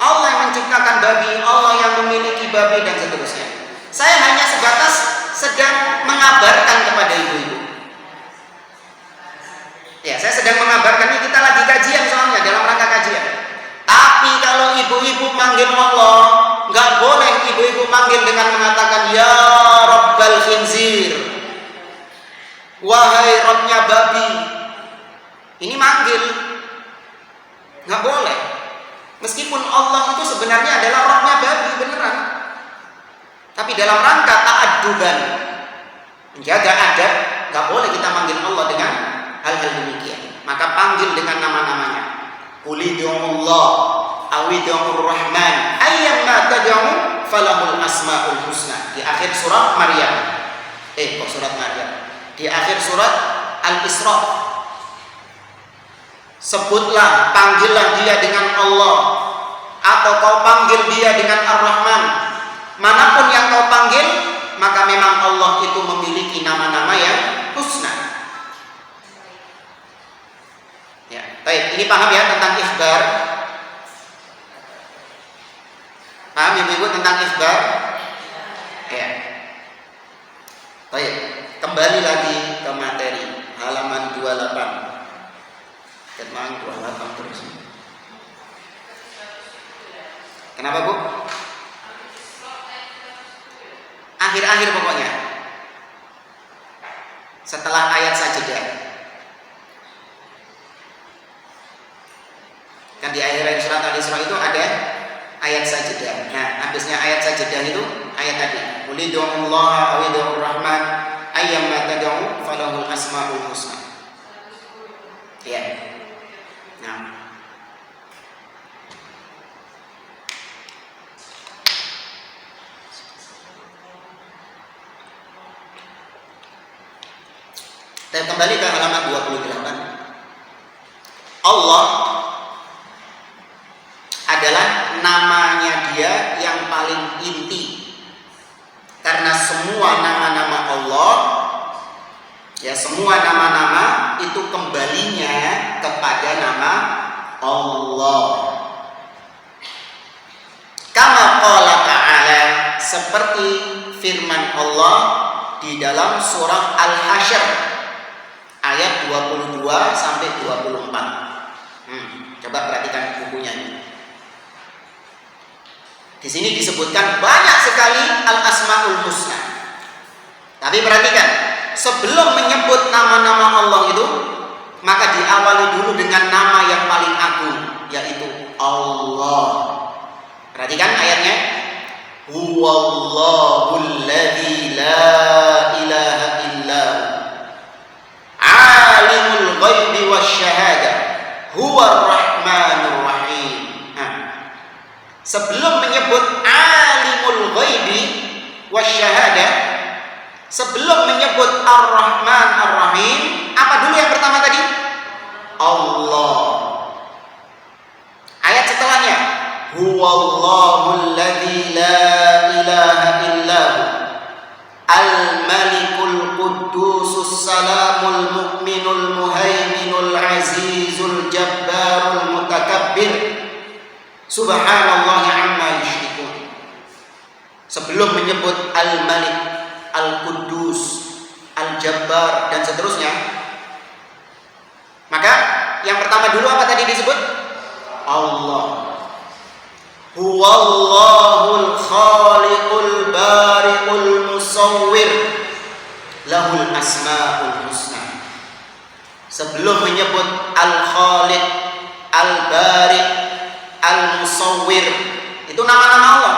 Allah yang menciptakan babi, Allah yang memiliki babi dan seterusnya. Saya hanya sebatas sedang mengabarkan kepada ibu-ibu. Ya, saya sedang mengabarkan, ini kita lagi kajian soalnya, dalam rangka kajian. Tapi kalau ibu-ibu manggil Allah, nggak boleh ibu-ibu manggil dengan mengatakan ya Rabbal Khinzir, wahai Rabbnya babi. Ini manggil, nggak boleh. Meskipun Allah itu sebenarnya adalah Rabbnya babi beneran, tapi dalam rangka ta'adduban, menjaga adab, nggak boleh kita manggil Allah dengan hal-hal demikian. Maka panggil dengan nama-namanya. Qul ud'ullaha aw ud'ur rahman ayyamma tad'u falahul asmaul husna. Di akhir surat Maryam. Kok surat Maryam? Di akhir surat Al-Isra. Sebutlah, panggillah dia dengan Allah, atau kau panggil dia dengan Ar-Rahman. Manapun yang kau panggil, maka memang Allah itu memiliki nama-nama yang husna. Ya, baik, ini paham ya tentang ikhbar? Paham ibu-ibu tentang ikhbar? Ya. Baik, kembali lagi ke materi halaman 28. Ketmang 28 terus. Kenapa, Bu? Akhir-akhir pokoknya. Setelah ayat Sajdah. Kan di akhir surat Al-Isra itu ada ayat Sajdah. Nah, habisnya ayat Sajdah itu ayat tadi. Qul ud'ullaha aw ud'ur rahman ayyamma tad'u falahul asmaul husna. Ya. Nah, kita kembali ke halaman 28. Allah adalah namanya dia yang paling inti. Karena semua nama-nama Allah, ya semua nama-nama itu kembalinya kepada nama Allah. Kama qala ta'ala, seperti firman Allah di dalam surah Al-Hasyr ayat 22 sampai 24. Coba perhatikan bukunya ini. Di sini disebutkan banyak sekali al-asmaul husna. Tapi perhatikan, sebelum menyebut nama-nama Allah itu, maka diawali dulu dengan nama yang paling agung, yaitu Allah. Perhatikan ayatnya. Huwallahul ladzi la ilaha illa alimul ghaibi wasyahadah huwar rahmanur rahim. Sebelum menyebut alimul ghaibi wasyahadah, sebelum menyebut Ar-Rahman Ar-Rahim, apa dulu yang pertama tadi? Allah. Ayat setelahnya, Huwallahul ladzi la ilaha illahu al-malikul quddusus salamul mu'minul muhaiminul azizul jabbarul mutakabbir subhanallahi amma yusyrikun. Sebelum menyebut al-malik, al-quddus, al-jabbar dan seterusnya, maka yang pertama dulu apa tadi disebut? Allah. Huwallahul khaliqul bari'ul musawwir lahul asmaul husna. Sebelum menyebut al-khaliq, al-bari', al-musawwir, itu nama-nama Allah.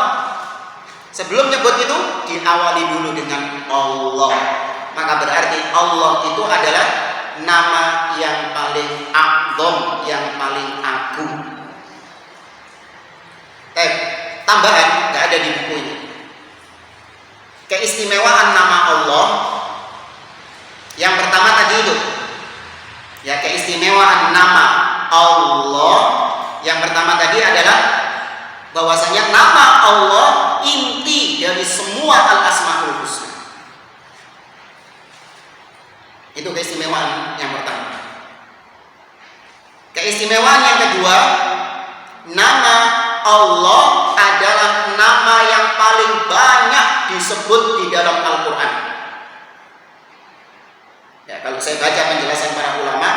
Sebelum menyebut itu diawali dulu dengan Allah. Maka berarti Allah itu adalah nama yang paling a'zam, yang paling agung. Tambahan, nggak ada di buku ini. Keistimewaan nama Allah yang pertama tadi itu, ya, keistimewaan nama Allah yang pertama tadi adalah bahwasanya nama Allah inti dari semua al-asmaul husna. Itu keistimewaan yang pertama. Keistimewaan yang kedua, nama Allah adalah nama yang paling banyak disebut di dalam Al-Quran. Ya, kalau saya baca penjelasan para ulama,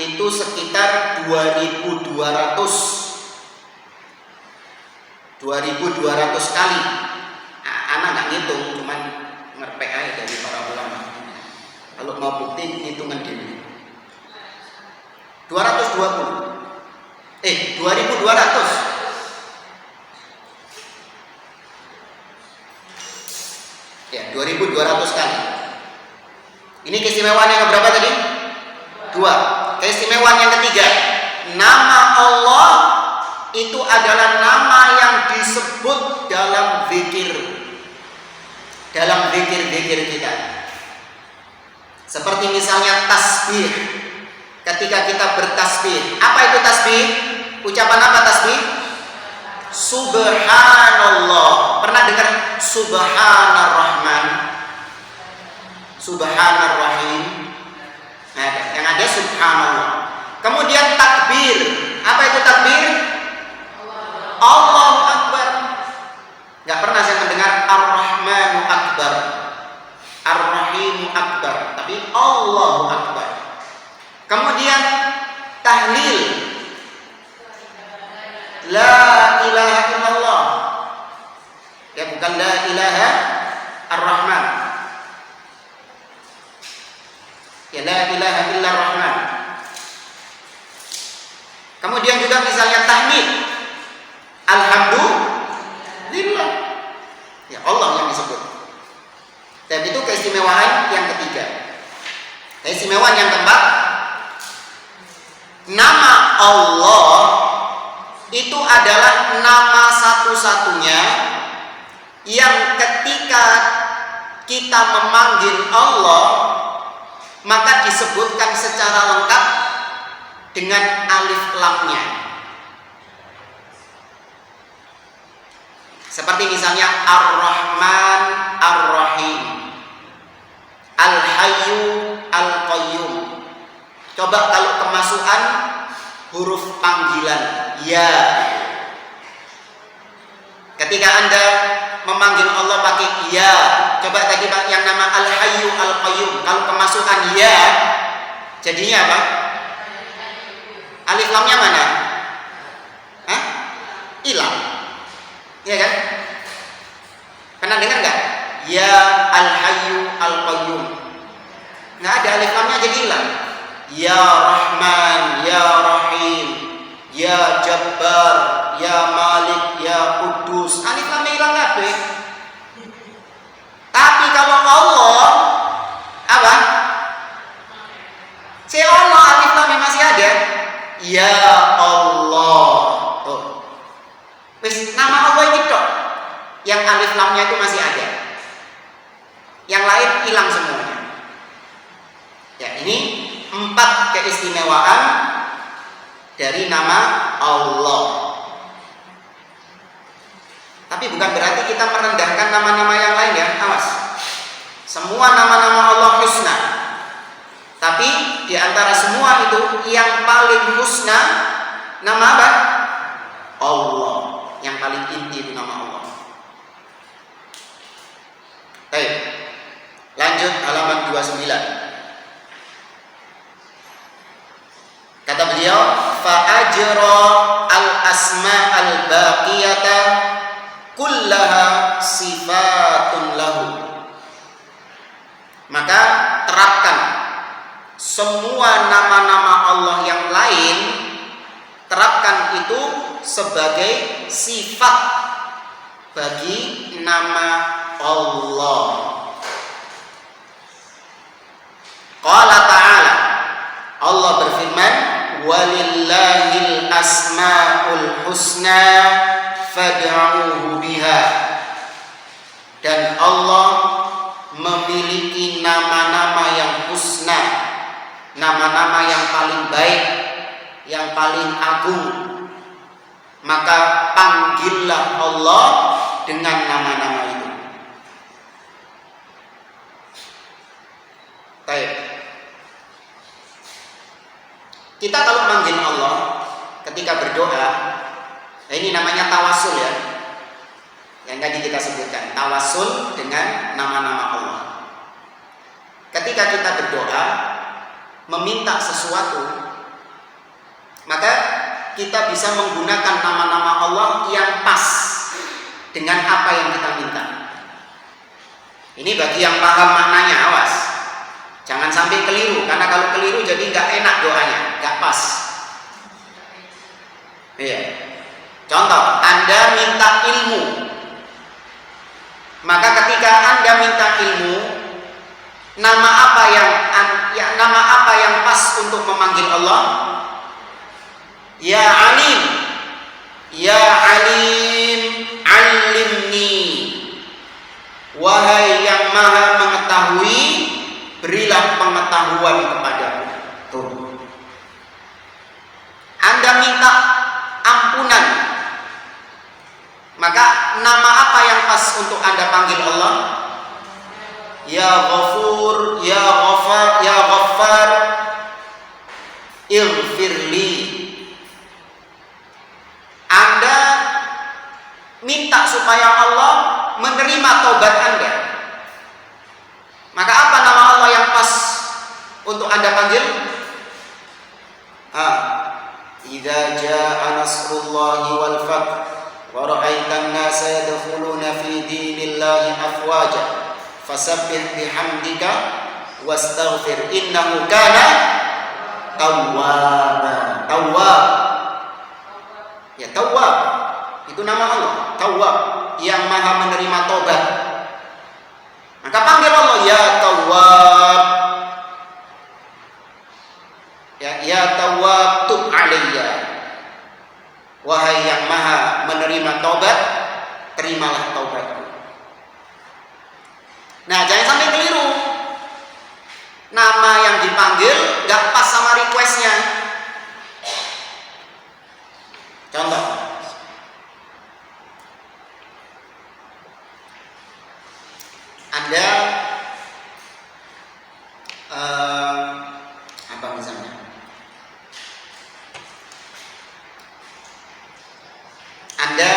itu sekitar 2200 kali. Nah, anak nggak ngitung, cuman ngerpek aja dari para ulama. Kalau mau bukti, hitungan diri. 2200. Ya, 2200 kali. Ini keistimewaan yang keberapa tadi? 2. Keistimewaan yang ketiga, nama Allah itu adalah nama yang disebut dalam zikir, dalam zikir-zikir kita. Seperti misalnya tasbih. Ketika kita bertasbih, apa itu tasbih? Ucapan apa tasbih? Subhanallah. Pernah dengar Subhanar Rahman, Subhanar Rahim? Nah, yang ada Subhanallah. Kemudian takbir. Apa itu takbir? Allahu Akbar. Gak pernah saya mendengar Ar-Rahmanu Akbar, Ar-Rahimu Akbar, tapi Allahu Akbar. Kemudian tahlil, la ilaha illallah. Ya, bukan la ilaha ar-Rahman. Ya, la ilaha illa ar-Rahman. Kemudian juga misalnya tahmid, alhamdulillah. Ya, Allah yang disebut. Dan itu keistimewaan yang ketiga. Keistimewaan yang keempat, nama Allah itu adalah nama satu-satunya yang ketika kita memanggil Allah maka disebutkan secara lengkap dengan alif lamnya. Seperti misalnya Ar-Rahman Ar-Rahim, Al-Hayyu Al-Qayyum. Coba kalau kemasukan huruf panggilan ya. Ketika Anda memanggil Allah pakai ya, coba tadi yang nama Al-Hayyu Al-Qayyum, kalau kemasukan ya, jadinya apa? Alif lamnya mana? Hah? Hilang. Iya kan? Pernah dengar nggak? Ya Al-Hayyu Al-Qayyum. Nggak ada alif lamnya, jadi hilang. Ya Rahman, Ya Rahim, Ya Jabbar, Ya Malik, Ya Kudus. Alif lamnya hilang kabeh. Tapi kalau Allah apa? Si Allah alif lamnya masih ada. Ya Allah. Oh. Wis nama Allah ini tok. Yang alif lamnya itu masih ada. Yang lain hilang semuanya. Ya, ini 4 keistimewaan dari nama Allah. bukan berarti kita merendahkan nama-nama yang lain ya, awas. Semua nama-nama Allah husna. Tapi di antara semua itu yang paling husna nama apa? Allah. Yang paling inti itu nama Allah. Baik. Lanjut halaman 29. Kata beliau, fa ajra al asma al baqiyata kullaha sifatun lahu. Maka terapkan semua nama-nama Allah yang lain, terapkan itu sebagai sifat bagi nama Allah. Qala ta'ala, Allah berfirman, walillahil asmaul husna fad'uhu biha. Dan Allah memiliki nama-nama yang husna, nama-nama yang paling baik, yang paling agung. Maka panggillah Allah dengan nama-nama itu. Baik. Kita kalau manggil Allah ketika berdoa, ini namanya tawasul ya. Yang tadi kita sebutkan, tawasul dengan nama-nama Allah. Ketika kita berdoa meminta sesuatu, maka kita bisa menggunakan nama-nama Allah yang pas dengan apa yang kita minta. Ini bagi yang paham maknanya, awas. Jangan sampai keliru, karena kalau keliru jadi nggak enak doanya, nggak pas. Iya. Contoh, Anda minta ilmu. Maka ketika Anda minta ilmu, nama apa yang pas untuk memanggil Allah? Ya Alim, Ya Alim, alimni. Wahai yang maha mengetahui, berilah pengetahuan kepadaku. Tuh. Anda minta ampunan, maka nama apa yang pas untuk Anda panggil Allah? Ya Ghafur, Ya Ghafar, Ya Ghaffar, Ighfirli. Anda minta supaya Allah menerima taubat Anda. Maka apa nama Allah yang pas untuk Anda panggil? Idza jaa nasrullahi wal fath wa ra'aitan nasa yadkhuluna fi dinillahi afwaja fasabbih bihamdika wastaghfir innahu kana tawwaba. Tawwab. Ya, Tawwab itu nama Allah, Tawwab, yang maha menerima taubat. Maka panggil Allah, Ya Tawwab. Ya Tawwab tub alayya. Wahai yang maha menerima taubat, terimalah taubatku. Nah, jangan sampai keliru. Nama yang dipanggil gak pas sama requestnya. Contoh, Anda apa misalnya? Anda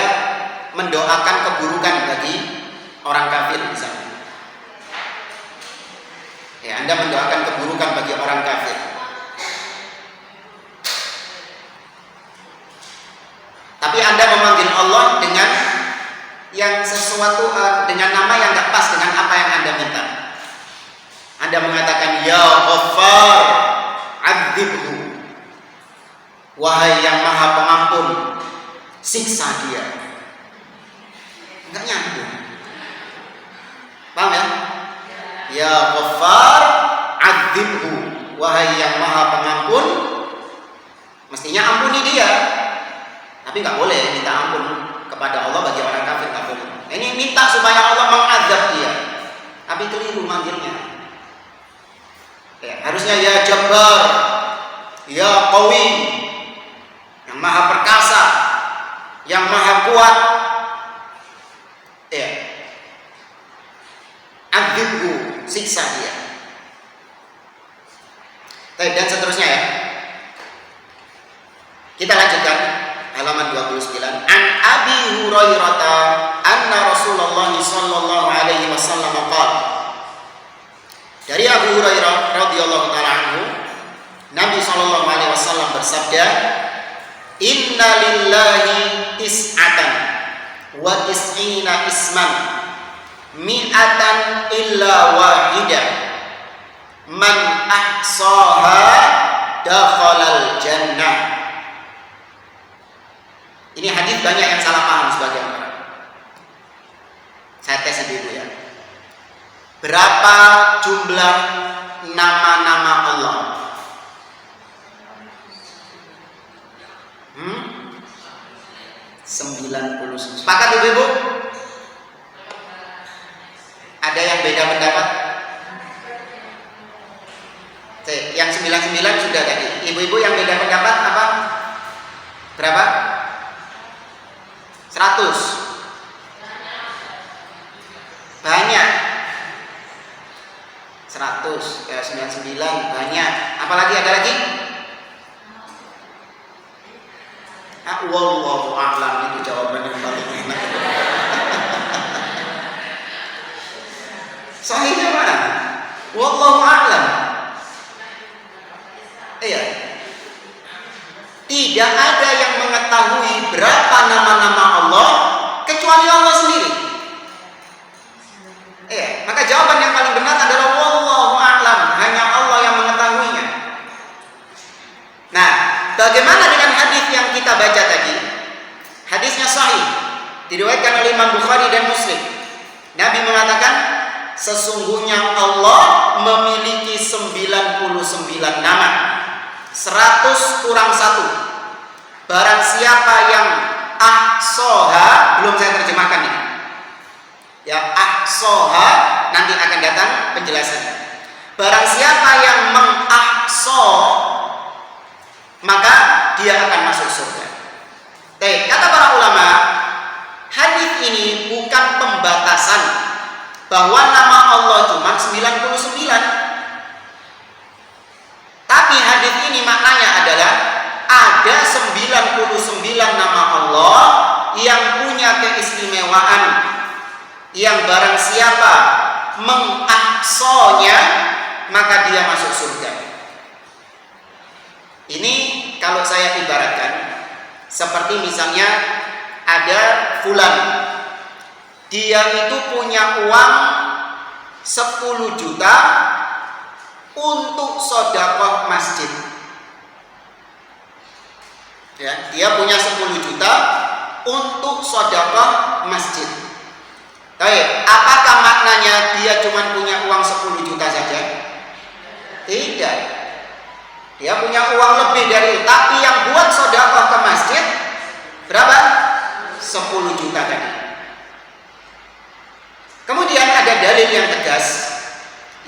mendoakan keburukan bagi orang kafir misalnya. Ya, Anda mendoakan keburukan bagi orang kafir. Tapi Anda memanggil Allah dengan yang sesuatu dengan nama yang tidak pas dengan apa yang Anda minta. Anda mengatakan Ya Ghaffar adzibhu. Wahai yang maha pengampun, siksa dia. Enggak nyambung. Paham ya? Ya Ghaffar adzibhu. Wahai yang maha pengampun, mestinya ampuni dia. Tapi nggak boleh minta ampun kepada Allah bagi orang kafir, nggak boleh. Ini minta supaya Allah mengazab dia, tapi keliru manggilnya. Ya, harusnya Ya Jabbar, Ya Qawi, yang maha perkasa, yang maha kuat. siksa dia. Baik, dan seterusnya ya. Kita lanjutkan halaman 29. An Abi Hurairah anna Rasulullah sallallahu alaihi wasallam qala. Dari Abu Hurairah radhiyallahu taala anhu, Nabi sallallahu alaihi wasallam bersabda, "Inna lillahi tis'atan wa tis'ina isman mi'atan illa wahidah man ahsaha dakhalal jannah." Ini hadis banyak yang salah paham sebagian orang. Saya tes dulu ya. Berapa jumlah nama-nama Allah? 99. Sepakat ibu-ibu? Ada yang beda pendapat? Yang 99 sudah tadi. Ibu-ibu yang beda pendapat apa? Berapa? 100. Banyak. 100 ya, 99 banyak. Apalagi ada lagi? Wallahu a'lam, itu jawaban yang paling enak. Sahihnya mana? Wallahu a'lam. Iya. Tidak ada yang mengetahui berapa nama-nama Allah kecuali Allah sendiri. Iya, maka jawaban yang paling benar adalah wallahu a'lam, hanya Allah yang mengetahuinya. Nah, bagaimana dengan hadis yang kita baca tadi? Hadisnya sahih, diriwayatkan oleh Imam Bukhari dan Muslim. Nabi mengatakan, sesungguhnya Allah memiliki 99 nama, 100 kurang 1. Barang siapa yang ahsoha, belum saya terjemahkan ini. Ya, ahsoha, nanti akan datang penjelasannya. Barang siapa yang mengahso, maka dia akan masuk surga. Kata para ulama, hadis ini bukan pembatasan bahwa nama Allah cuma 99. Tapi hadis ini maknanya adalah ada 99 nama Allah yang punya keistimewaan, yang barang siapa mengahsonya maka dia masuk surga. Ini kalau saya ibaratkan seperti misalnya ada fulan, dia itu punya uang 10 juta untuk sedekah masjid. Ya, dia punya 10 juta untuk sedekah masjid. Baik, apakah maknanya dia cuma punya uang 10 juta saja? Tidak. Dia punya uang lebih dari itu, tapi yang buat sedekah ke masjid berapa? 10 juta tadi. Kemudian ada dalil yang tegas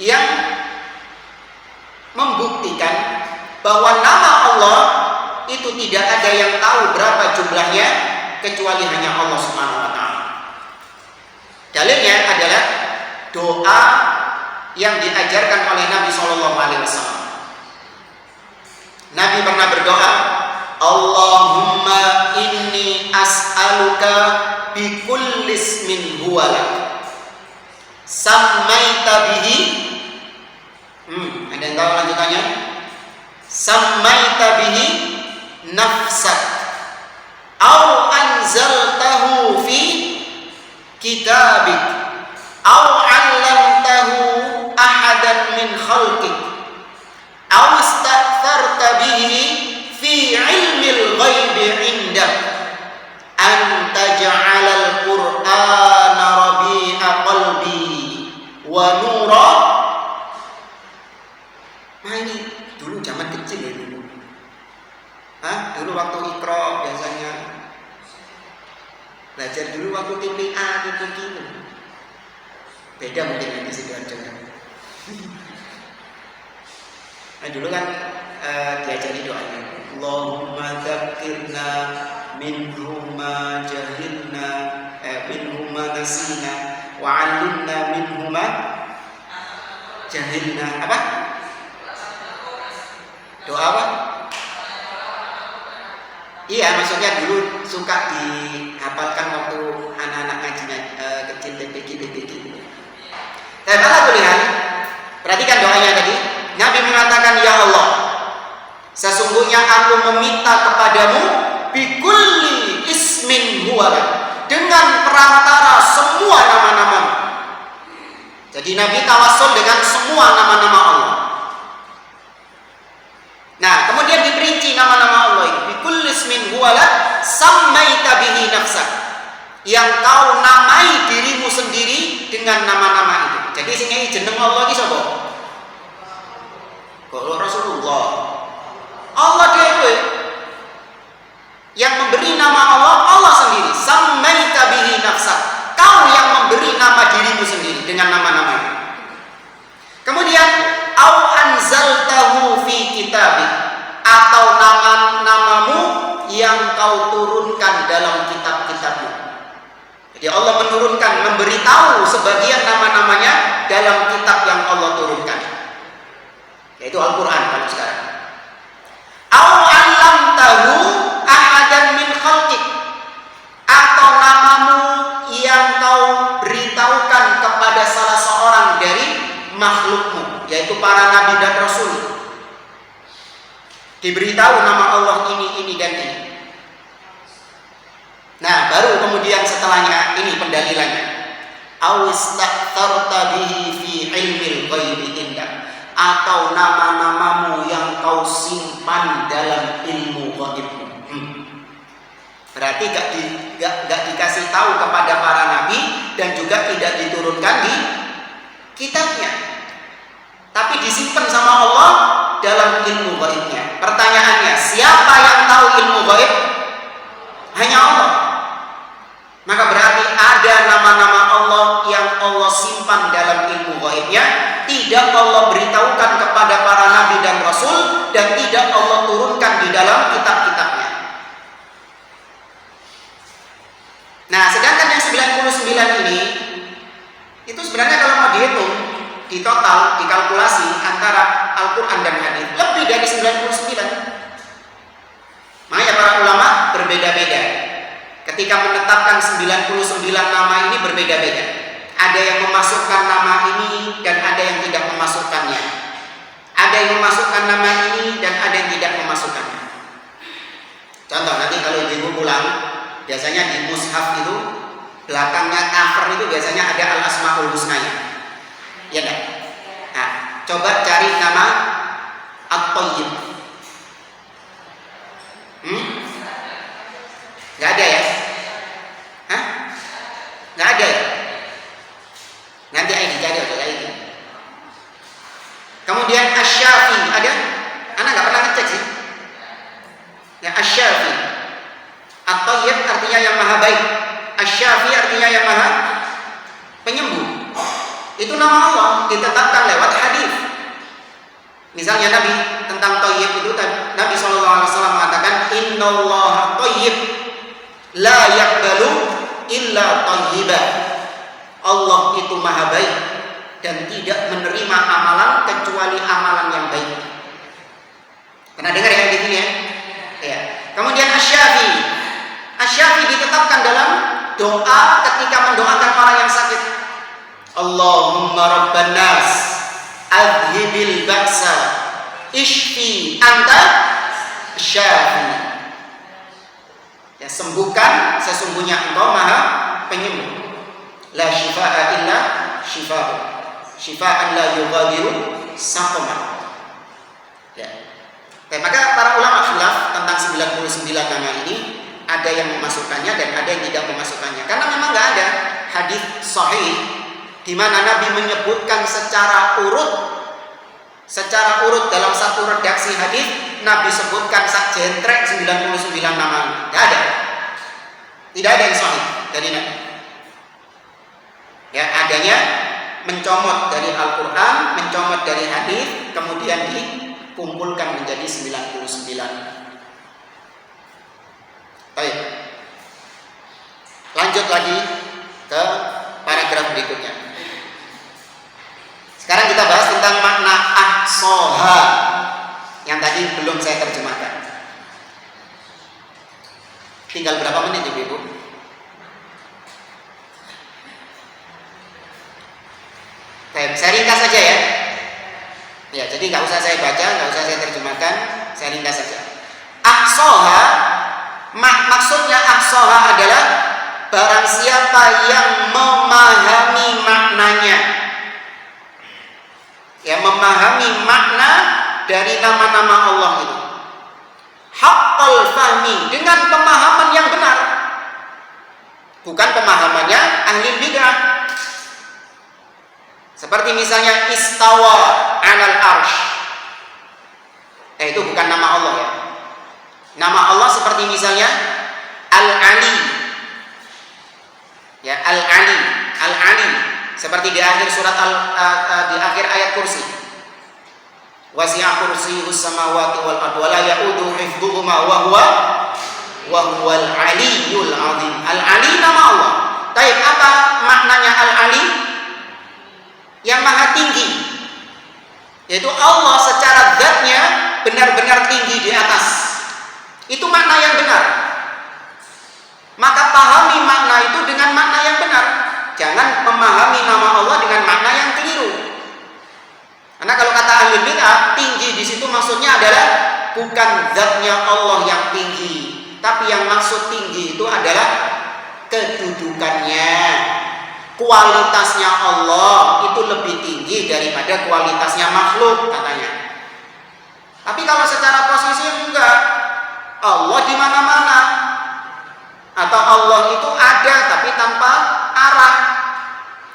yang membuktikan bahwa nama Allah itu tidak ada yang tahu berapa jumlahnya kecuali hanya Allah Subhanahu wa taala. Dalilnya adalah doa yang diajarkan oleh Nabi sallallahu alaihi wasallam. Nabi pernah berdoa, Allahumma inni as'aluka bi kulli ismin huwa lak sammaita bihi. Ada yang tahu lanjutannya? Sammaita bihi nafsak au anzaltahu fi kitabik au 'allamtahu ahadan min khalqik au ista'tharta bihi fi 'ilmil ghaibi 'indak an taj'alal qur'ana rabi'a qalbi wa nura. Nah ini dulu zaman kecil ya dulu. Dulu waktu Iqra biasanya belajar dulu waktu TPA gitu. Beda mungkin yang di Sidoarjo. Nah dulu kan diajari doanya. Allahumma dzakirna minhuma jahilna minhuma nasina wa 'allimna minhuma jahilna apa? Doa apa? Iya, maksudnya dulu suka dihafalkan waktu anak-anak ngajinya kecil TPG. Tapi malah kulihat, perhatikan doanya tadi. Nabi mengatakan, ya Allah, sesungguhnya aku meminta kepadamu bikulli ismin huwalak, dengan perantara semua nama-namamu. Jadi Nabi tawassul dengan semua nama-nama Allah. Nah, kemudian diperinci nama-nama Allah itu. Bikulli ismin huwalak sammaita bihi nafsak, yang kau namai dirimu sendiri dengan nama-nama itu. Jadi sing jeneng Allah iki sapa? Kok Rasulullah. Allah dhewe yang memberi nama Allah, Allah sendiri. Sammaita bihi nafsak, kau yang memberi nama dirimu sendiri dengan nama-nama itu. Kemudian au anzaltahu fi kitabik, atau nama-namamu yang kau turunkan dalam kitab-kitabmu. Jadi Allah menurunkan, memberitahu sebagian nama-namanya dalam kitab yang Allah turunkan, yaitu Al-Quran kalau sekarang. Au 'allamtahu ahadan min khalqik, atau namamu yang kau beritahukan kepada salah seorang dari makhlukmu, yaitu para nabi dan rasul. Diberitahu nama Allah ini dan ini. Nah, baru kemudian setelahnya ini pendalilannya. Awistaktarta bihi fi ilmil ghaibi indak, atau nama-namamu yang kau simpan dalam ilmu ghaibmu. Berarti gak dikasih tahu kepada para nabi dan juga tidak diturunkan di kitabnya, tapi disimpan sama Allah dalam ilmu ghaibnya. Pertanyaannya, siapa yang tahu ilmu ghaib? Hanya Allah. Maka berarti ada nama-nama Allah yang Allah simpan dalam ilmu ghaibnya, tidak Allah beritahukan kepada para nabi dan rasul, dan tidak Allah turunkan di dalam kitab-kitabnya. Nah, sedangkan yang 99 ini itu sebenarnya kalau mau dihitung, di total, dikalkulasi antara Al-Quran dan hadis, lebih dari 99. Makanya para ulama berbeda-beda ketika menetapkan 99 nama ini, berbeda-beda. Ada yang memasukkan nama ini dan ada yang tidak memasukkannya. Ada yang memasukkan nama ini dan ada yang tidak memasukkannya. Contoh, nanti kalau ibu pulang, biasanya di mushaf itu belakangnya cover itu biasanya ada Al-Asmaul Husnanya. Ya kan? Nah, coba cari nama At-Thayyib. Gak ada ya? Hah? Gak ada ya? Nanti aja dicari atau lagi. Kemudian Asy-Syafi ada? Anak gak pernah ngecek sih. Ya, Asy-Syafi. At-Thayyib artinya yang maha baik. Asy-Syafi artinya yang maha penyembuh. Itu nama Allah ditetapkan lewat hadis. Misalnya Nabi tentang Thayyib itu, Nabi SAW mengatakan, Innallaha Thayyib la yaqbalu illa thayyiban. Allah itu maha baik dan tidak menerima amalan kecuali amalan yang baik. Pernah dengar ya di sini ya? Ya. Kemudian Asy-Syafi. Asy-Syafi ditetapkan dalam doa ketika mendoakan orang yang sakit. Allahumma rabban nas adhibil ba'sa ishfi anta syafi. Ya, sembuhkan, sesungguhnya Engkau maha penyembuh. La shifaa illa shifaa, shifaan la yughadiru saqama. Ya. Maka para ulama khilaf tentang 99 nama ini, ada yang memasukkannya dan ada yang tidak memasukkannya. Karena memang nggak ada hadis sahih di mana Nabi menyebutkan secara urut dalam satu redaksi hadis, Nabi sebutkan sak jentrek 99 nama. Tidak ada. Tidak ada yang sahih dari Nabi. Ya, adanya mencomot dari Al-Quran, mencomot dari hadis, kemudian dikumpulkan menjadi 99. Baik. Lanjut lagi ke paragraf berikutnya. Sekarang kita bahas tentang Aqsaha yang tadi belum saya terjemahkan. Tinggal berapa menit Ibu? Saya ringkas saja ya. Ya, jadi nggak usah saya baca, nggak usah saya terjemahkan, saya ringkas saja. Aqsaha, maksudnya aqsaha adalah barang siapa yang memahami maknanya, ya memahami makna dari nama-nama Allah itu. Haqqal fahmi, dengan pemahaman yang benar, bukan pemahamannya ahli bid'ah. Seperti misalnya istawa 'alal arsh. Itu bukan nama Allah ya. Nama Allah seperti misalnya Al-Ali. Ya, Al-Ali, Al-Ali seperti di akhir surat di akhir ayat Kursi. Wasi'a kursiyyus samawati wal ardi wa la ya'uduhu hifdhuhuma wa huwal aliyyul 'azim. Al-Ali nama Allah. Baik, apa maknanya Al-Ali? Yang maha tinggi. Yaitu Allah secara zatnya benar-benar tinggi di atas. Itu makna yang benar. Maka pahami makna itu dengan makna yang benar. Jangan memahami nama Allah dengan makna yang keliru. Karena kalau kata ahli bid'ah, tinggi di situ maksudnya adalah bukan zatnya Allah yang tinggi, tapi yang maksud tinggi itu adalah kedudukannya, kualitasnya Allah itu lebih tinggi daripada kualitasnya makhluk katanya. Tapi kalau secara posisi enggak, Allah di mana-mana, atau Allah itu ada tapi tanpa arah.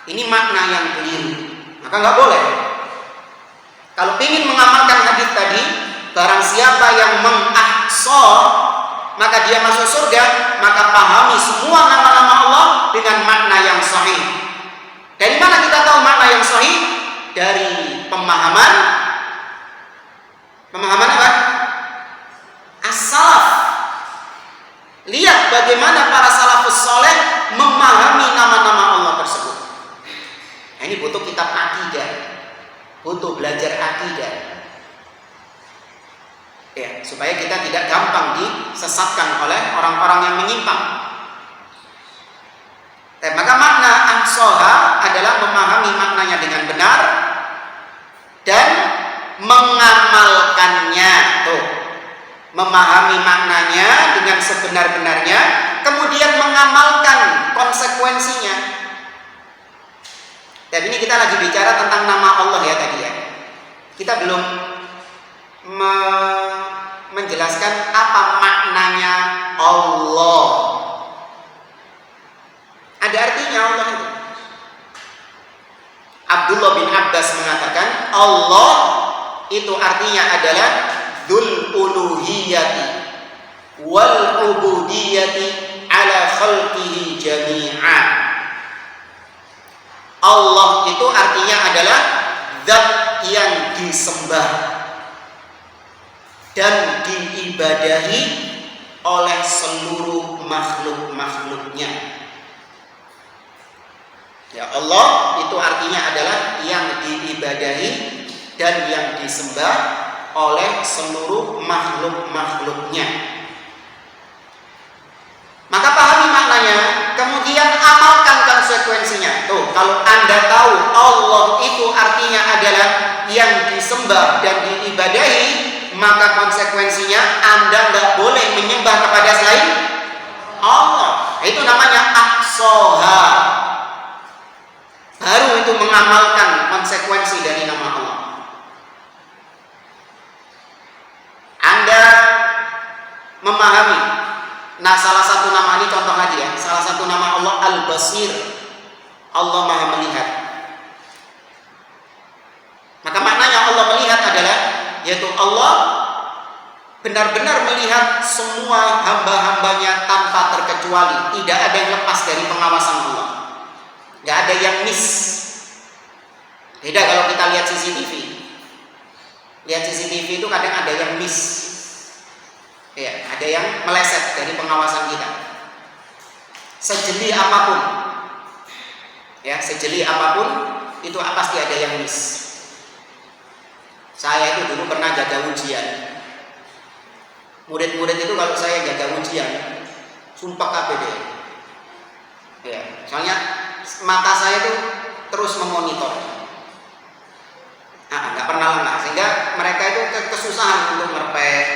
Ini makna yang keliru, maka nggak boleh. Kalau ingin mengamalkan hadis tadi, barang siapa yang mengaqsa maka dia masuk surga, maka pahami semua nama-nama Allah dengan makna yang sahih. Dari mana kita tahu makna yang sahih? Dari pemahaman apa? As-salaf. Lihat bagaimana para salafus soleh memahami nama-nama Allah tersebut. Nah, ini butuh kitab akidah, butuh belajar akidah, ya, supaya kita tidak gampang disesatkan oleh orang-orang yang menyimpang. Maka makna aqsaha adalah memahami maknanya dengan benar dan mengamalkannya. Tuh, memahami maknanya dengan sebenar-benarnya, kemudian mengamalkan konsekuensinya. Dan ini kita lagi bicara tentang nama Allah ya tadi ya. Kita belum menjelaskan apa maknanya Allah. Ada artinya Allah itu. Abdullah bin Abbas mengatakan Allah itu artinya adalah dzul uluhiyati wal ubudiyati ala khalqihi jami'a. Allah itu artinya adalah zat yang disembah dan diibadahi oleh seluruh makhluk-makhluknya. Ya, Allah itu artinya adalah yang diibadahi dan yang disembah oleh seluruh makhluk-makhluknya. Maka pahami maknanya, kemudian amalkan konsekuensinya. Tuh, kalau Anda tahu Allah itu artinya adalah yang disembah dan diibadahi, maka konsekuensinya Anda nggak boleh menyembah kepada selain Allah. Itu namanya aqsaha. Baru itu mengamalkan konsekuensi dari nama Allah. Anda memahami. Nah, salah satu nama ini contoh lagi ya. Salah satu nama Allah Al-Basir. Allah Maha melihat. Maka maknanya Allah melihat adalah, yaitu Allah benar-benar melihat semua hamba-hambanya tanpa terkecuali. Tidak ada yang lepas dari pengawasan Allah. Nggak ada yang miss. Beda kalau kita lihat CCTV. Lihat CCTV itu kadang ada yang miss. Ya, ada yang meleset dari pengawasan kita. Sejeli apapun, ya, sejeli apapun itu pasti ada yang miss. Saya itu dulu pernah jaga ujian. Murid-murid itu kalau saya jaga ujian, sumpah kabeh deh. Ya, soalnya mata saya itu terus memonitor. Nggak pernah lengah, sehingga mereka itu kesusahan untuk ngerpek,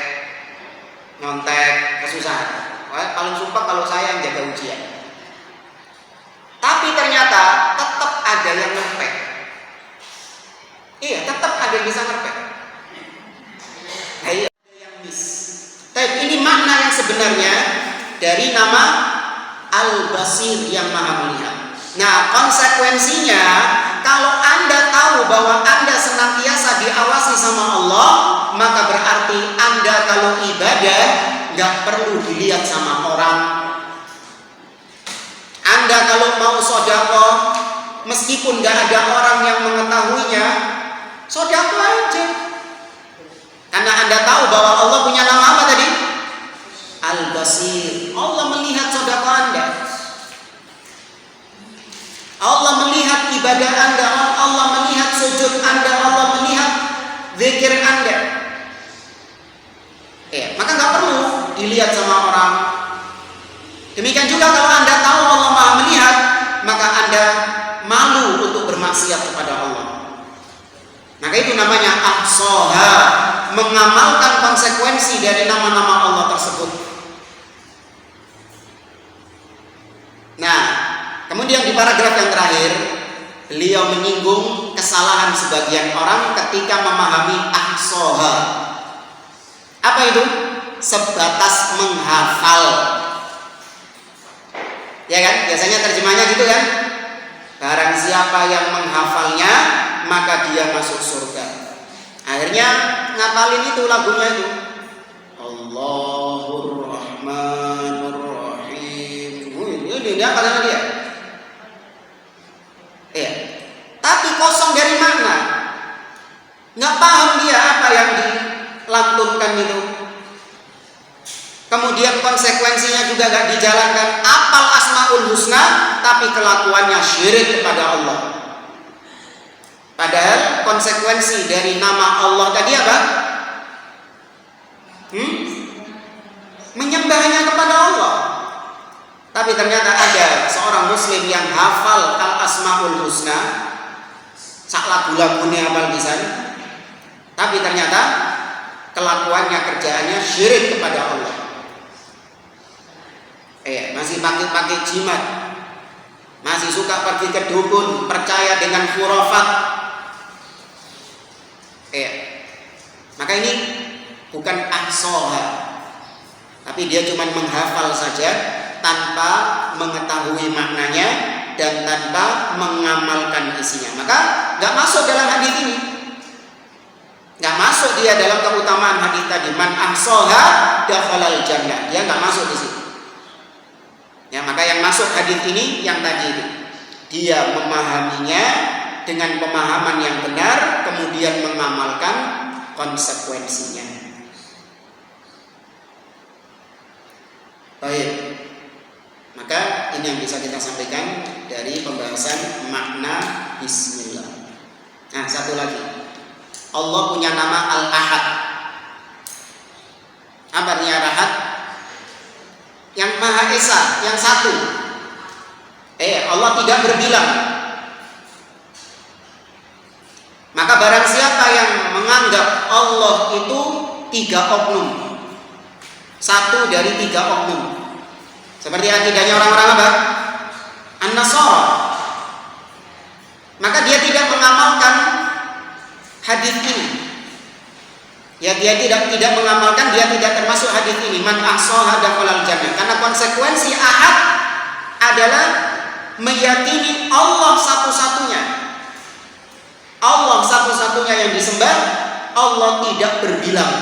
nyontek, kesusahan. Paling sumpah kalau saya yang jaga ujian. Tapi ternyata tetap ada yang ngerpek. Iya, tetap ada yang bisa ngerpek. Iya, ada yang miss. Tapi ini makna yang sebenarnya dari nama Al-Basir yang Maha Melihat. Nah, konsekuensinya kalau Anda tahu bahwa Anda senantiasa diawasi sama Allah, maka berarti Anda kalau ibadah nggak perlu dilihat sama orang. Anda kalau mau sedekah, meskipun nggak ada orang yang mengetahuinya, sedekah aja. Karena Anda tahu bahwa Allah punya nama apa tadi? Al-Basir. Allah melihat sedekah Anda. Allah melihat ibadah Anda, Allah melihat sujud Anda, Allah melihat zikir Anda. Maka nggak perlu dilihat sama orang. Demikian juga kalau Anda tahu Allah Maha melihat, maka Anda malu untuk bermaksiat kepada Allah. Maka itu namanya ahsaha, mengamalkan konsekuensi dari nama-nama Allah tersebut. Nah, kemudian di paragraf yang terakhir, beliau menyinggung kesalahan sebagian orang ketika memahami ahsaha. Apa itu? Sebatas menghafal. Ya kan? Biasanya terjemahnya gitu kan? Barang siapa yang menghafalnya, maka dia masuk surga. Akhirnya ngapalin itu lagunya itu. Allahur Rahmanur Rahim. Ini dia hafalnya dia. Tapi kosong dari makna. Nggak paham dia apa yang dilantunkan itu. Kemudian konsekuensinya juga nggak dijalankan. Apal Asmaul Husna, tapi kelakuannya syirik kepada Allah. Padahal konsekuensi dari nama Allah tadi apa? Menyembahnya kepada Allah. Tapi ternyata ada seorang muslim yang hafal Al-Asmaul Husna, sak lagu-lagunya hafal bisa, tapi ternyata kelakuannya, kerjaannya syirik kepada Allah. Masih pakai jimat, masih suka pergi ke dukun, percaya dengan khurafat. Maka ini bukan ahsaha, tapi dia cuma menghafal saja tanpa mengetahui maknanya dan tanpa mengamalkan isinya. Maka nggak masuk dalam hadis ini, nggak masuk dia dalam keutamaan hadis tadi. Man ahsaha dakhalal jannah, dia nggak masuk di situ. Ya, maka yang masuk hadis ini yang tadi itu, dia memahaminya dengan pemahaman yang benar, kemudian mengamalkan konsekuensinya. Baik, maka ini yang bisa kita sampaikan dari pembahasan makna Bismillah. Nah, satu lagi, Allah punya nama Al-Ahad. Apa artinya Al-Ahad? Yang Maha Esa, yang satu. Allah tidak berbilang. Maka barang siapa yang menganggap Allah itu 3 oknum, satu dari 3 oknum, seperti akidahnya orang-orang apa? An-Nasara, maka dia tidak mengamalkan hadis ini. Ya, dia tidak mengamalkan, dia tidak termasuk hadis ini. Man ahsaha dakhalal jannah. Karena konsekuensi ahad adalah meyakini Allah satu-satunya. Allah satu-satunya yang disembah, Allah tidak berbilang.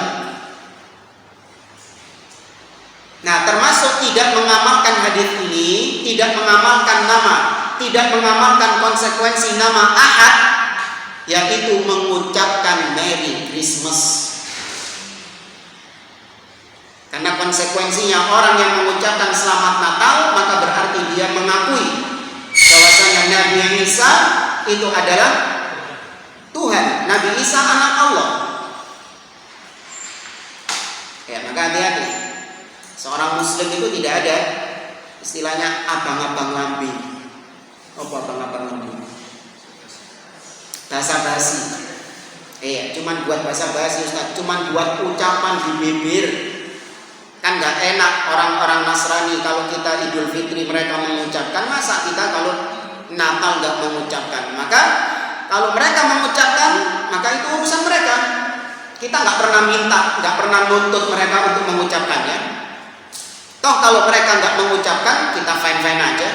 Nah, termasuk tidak mengamalkan hadis ini, tidak mengamalkan nama, tidak mengamalkan konsekuensi nama ahad, yaitu mengucapkan Merry Christmas. Karena konsekuensinya orang yang mengucapkan selamat Natal, maka berarti dia mengakui bahwasanya Nabi Isa itu adalah Tuhan. Nabi Isa anak Allah. hati-hati. Seorang muslim itu tidak ada istilahnya abang-abang lambi. Apa abang-abang lambi? Basa-basi. Cuman buat basa-basi Ustaz, cuman buat ucapan di bibir. Kan gak enak orang-orang Nasrani kalau kita Idul Fitri mereka mengucapkan, masa kita kalau Natal gak mengucapkan? Maka kalau mereka mengucapkan, maka itu urusan mereka. Kita gak pernah minta, gak pernah nuntut mereka untuk mengucapkannya. Toh kalau mereka gak mengucapkan, kita fine-fine aja.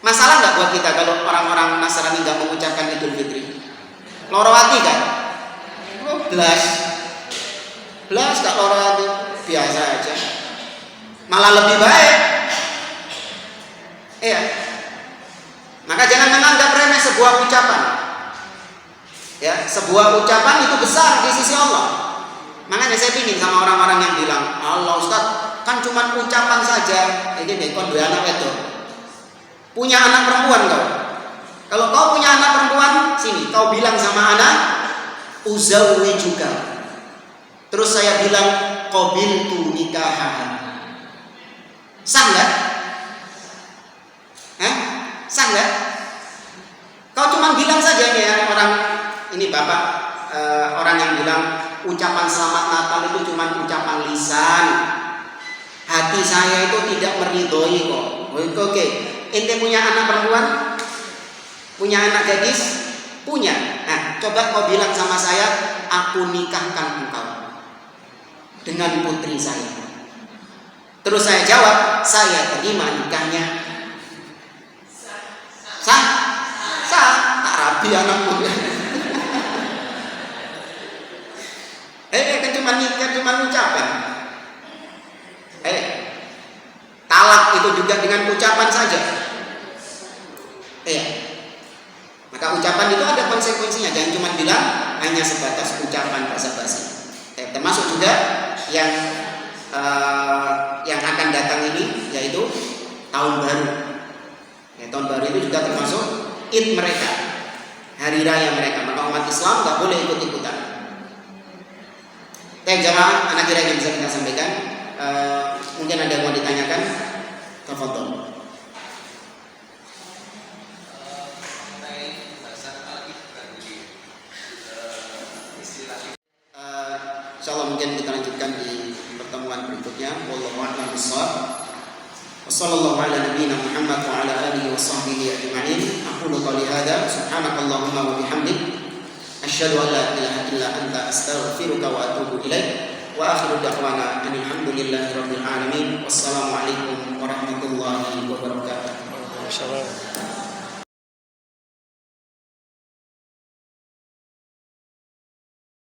Masalah gak buat kita kalau orang-orang Nasrani gak mengucapkan Idul Fitri? Loro hati kan? Belas gak loro hati, biasa aja. Malah lebih baik. Maka jangan menganggap remeh sebuah ucapan. Sebuah ucapan itu besar di sisi Allah. Makanya saya pingin sama orang-orang yang bilang, Allah Ustaz, kan cuma ucapan saja. Ini kon dua anak itu. Punya anak perempuan kau. Kalau kau punya anak perempuan, sini kau bilang sama anak, uzawwi juga. Terus saya bilang, qabiltu nikahan. Sah nggak? Sah nggak? Kau cuma bilang saja nih ya, orang ini bapak, orang yang bilang ucapan selamat Natal itu cuma ucapan lisan. Hati saya itu tidak meridhoi kok. Oke. Ente punya anak perempuan? Punya anak gadis? Punya. Nah, coba kau bilang sama saya, aku nikahkan engkau dengan putri saya. Terus saya jawab, saya terima nikahnya. Sah? Tak rapi anakku. Kan cuma nikah, cuma ucapan. Talak itu juga dengan ucapan saja. Maka ucapan itu ada konsekuensinya. Jangan cuma bilang hanya sebatas ucapan basa-basi. Termasuk juga yang akan datang ini, yaitu tahun baru. Tahun baru itu juga termasuk Id mereka, hari raya mereka. Maka umat Islam nggak boleh ikut-ikutan. Jamaah, anak kira yang bisa kita sampaikan. Mungkin ada yang mau ditanyakan. Tafadhol. Insyaallah mungkin kita lanjutkan di pertemuan berikutnya. Wallahu a'lam bishawab. Wassallallahu ala nabiyyina Muhammad wa ala alihi wa sahbihi ajma'in. Aqulu qawli hadza subhanakallahumma wa bihamdik asyhadu an la ilaha illa anta astaghfiruka wa atubu ilaik. Wa akhiru da'wana alhamdulillahi rabbil alamin. Wassalamu alaikum warahmatullahi wabarakatuh.